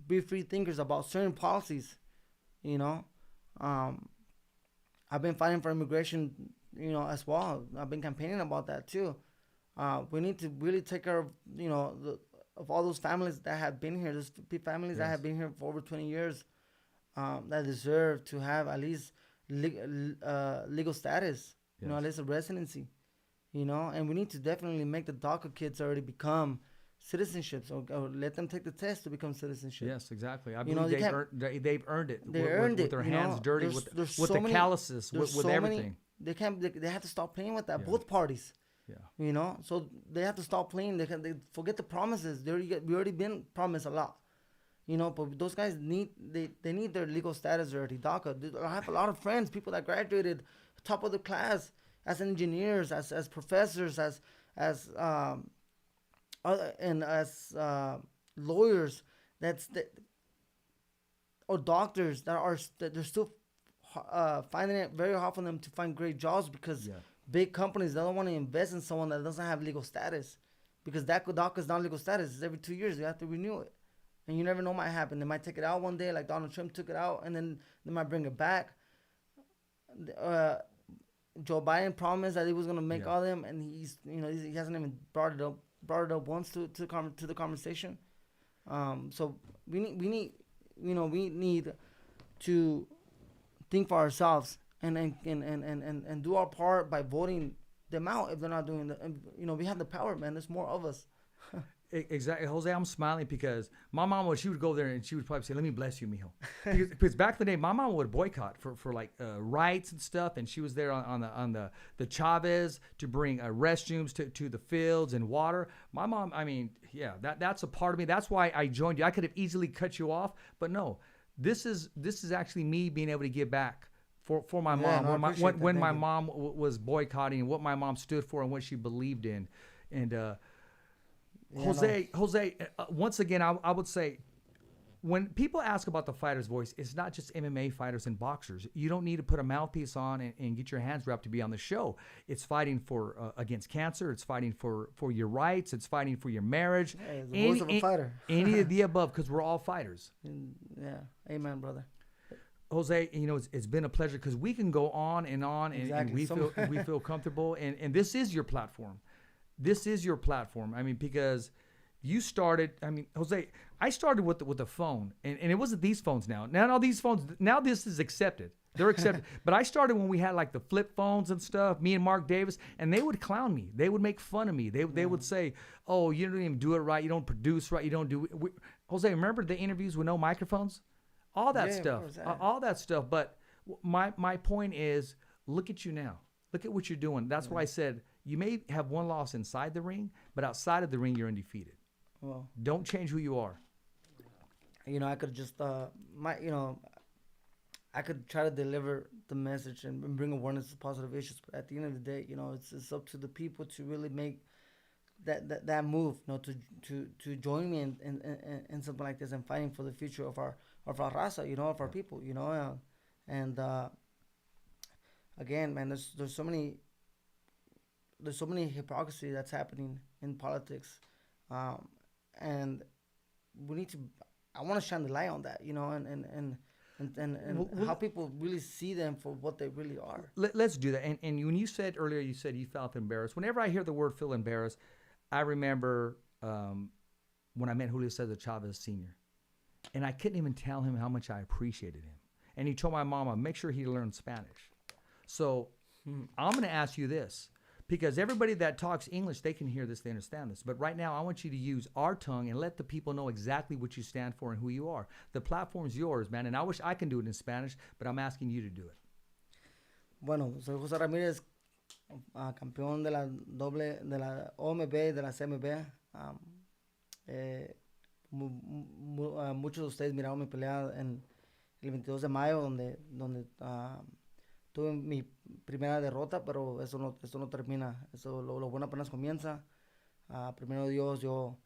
be free thinkers about certain policies. You know, I've been fighting for immigration, you know, as well. I've been campaigning about that too. We need to really take care of, you know, of all those families that have been here. Those families that have been here for over 20 years, that deserve to have at least legal status. You know, at least a residency, you know, and we need to definitely make the DACA kids already become citizenships, or let them take the test to become citizenship. Yes, exactly. I believe they've earned it. They earned it with their hands dirty, with the calluses, with everything. They have to stop playing with that. Both parties. Yeah. You know, so they have to stop playing. They forget the promises. We already been promised a lot. You know, but those guys need their legal status already. DACA. I have a lot of friends, people that graduated top of the class as engineers, as professors, as lawyers, or doctors that they're still finding it very hard for them to find great jobs, because big companies, they don't want to invest in someone that doesn't have legal status, because DACA is not legal status. It's every 2 years you have to renew it, and you never know what might happen. They might take it out one day, like Donald Trump took it out, and then they might bring it back. Joe Biden promised that he was gonna make all them, and he hasn't even brought it up brought it up once to the conversation. So we need to think for ourselves and do our part by voting them out if they're not doing the. And, we have the power, man. There's more of us. Exactly, Jose. I'm smiling because my mom she would go there and she would probably say, "Let me bless you, mijo," because back in the day, my mom would boycott for like rights and stuff, and she was there on the Chavez to bring restrooms to the fields and water. My mom, I mean, yeah, that's a part of me. That's why I joined you. I could have easily cut you off, but no, this is actually me being able to give back for my mom when my mom was boycotting and what my mom stood for and what she believed in, and. Jose, once again, I would say when people ask about the fighter's voice, it's not just MMA fighters and boxers. You don't need to put a mouthpiece on and get your hands wrapped to be on the show. It's fighting for against cancer. It's fighting for your rights. It's fighting for your marriage. Hey, the voice of a fighter. Any of the above, because we're all fighters. Yeah, amen, brother. Jose, it's been a pleasure because we can go on and Exactly. and we feel comfortable, and this is your platform. This is your platform. I mean, because you started. I mean, Jose, I started with a phone, and it wasn't these phones now. Now these phones. Now this is accepted. They're accepted. But I started when we had like the flip phones and stuff. Me and Mark Davis, and they would clown me. They would make fun of me. They would say, "Oh, you don't even do it right. You don't produce right. You don't do." Jose, remember the interviews with no microphones? All that stuff. All that stuff. But my point is, look at you now. Look at what you're doing. That's why I said. You may have one loss inside the ring, but outside of the ring, you're undefeated. Well, don't change who you are. I could just I could try to deliver the message and bring awareness to positive issues. But at the end of the day, it's up to the people to really make that move. To join me in something like this and fighting for the future of our raza. Of our people. And again, man, there's so many. There's so many hypocrisy that's happening in politics, and we need to. I want to shine the light on that, and how people really see them for what they really are. Let's do that. And when you said earlier, you said you felt embarrassed. Whenever I hear the word "feel embarrassed," I remember when I met Julio Cesar Chavez Sr., and I couldn't even tell him how much I appreciated him. And he told my mama, make sure he learned Spanish. So I'm going to ask you this. Because everybody that talks English, they can hear this, they understand this. But right now, I want you to use our tongue and let the people know exactly what you stand for and who you are. The platform's yours, man, and I wish I can do it in Spanish, but I'm asking you to do it. Bueno, soy José Ramírez, campeón de la OMB, de la CMB. Muchos de ustedes miraron mi pelea en el 22 de mayo, donde tuve mi primera derrota, pero esto no termina. Lo bueno apenas comienza. Primero Dios, yo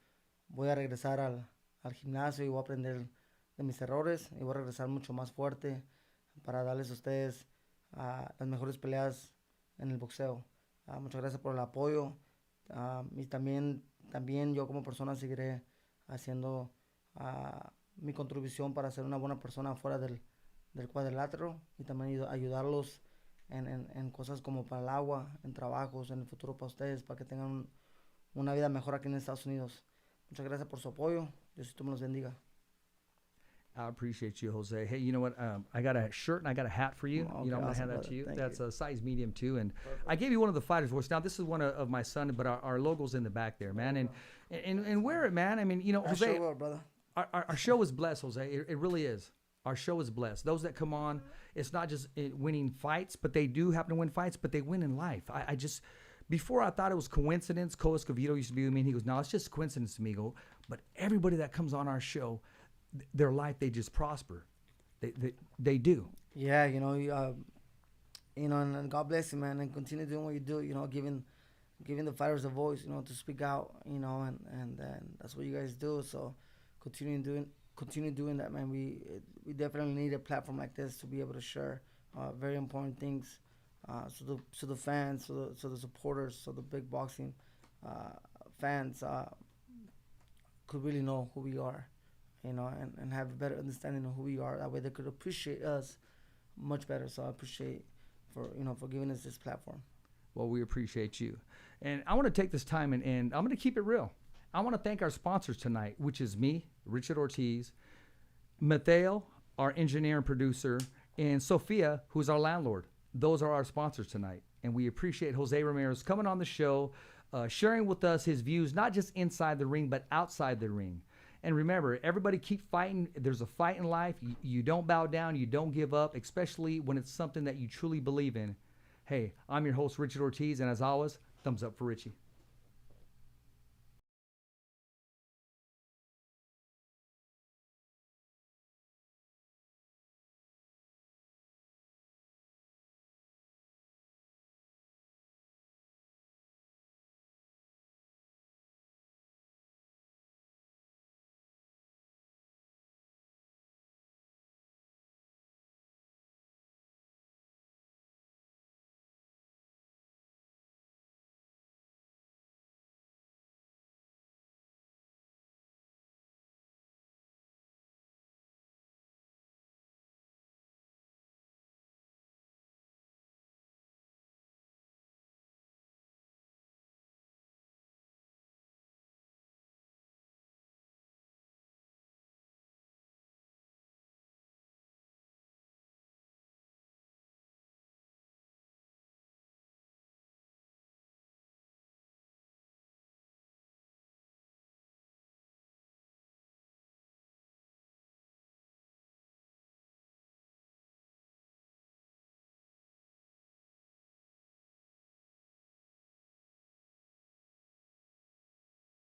voy a regresar al gimnasio y voy a aprender de mis errores y voy a regresar mucho más fuerte para darles a ustedes las mejores peleas en el boxeo. Muchas gracias por el apoyo. Y también yo como persona seguiré haciendo mi contribución para ser una buena persona fuera del cuadrilátero y también ayudarlos en cosas como para el agua, en trabajos, en el futuro para ustedes, para que tengan una vida mejor aquí en Estados Unidos. Muchas gracias por su apoyo. Diosito me los bendiga. I appreciate you, Jose. Hey, you know what? I got a shirt and I got a hat for you. Okay, I'm going to hand that to you. That's a size medium too. And perfect. I gave you one of the fighter's voice. Now, this is one of my son, but our logo's in the back there, man. And wear it, man. I mean, Jose, sure will, brother. Our show is blessed, Jose. It really is. Our show is blessed. Those that come on, it's not just winning fights, but they do happen to win fights, but they win in life. I just, before I thought it was coincidence. Co Escovedo used to be with me, and he goes, no, it's just coincidence, amigo. But everybody that comes on our show, their life, they just prosper. They do. Yeah, and God bless you, man, and continue doing what you do, giving the fighters a voice, to speak out, and that's what you guys do. So continue doing that, man. We definitely need a platform like this to be able to share very important things so the fans, so the supporters, so the big boxing fans could really know who we are, and have a better understanding of who we are. That way they could appreciate us much better. So I appreciate for giving us this platform. Well, we appreciate you. And I want to take this time and I'm going to keep it real. I want to thank our sponsors tonight, which is me, Richard Ortiz, Mateo, our engineer and producer, and Sophia, who's our landlord. Those are our sponsors tonight. And we appreciate Jose Ramirez coming on the show, sharing with us his views, not just inside the ring, but outside the ring. And remember, everybody keep fighting. There's a fight in life. You don't bow down. You don't give up, especially when it's something that you truly believe in. Hey, I'm your host, Richard Ortiz, and as always, thumbs up for Richie.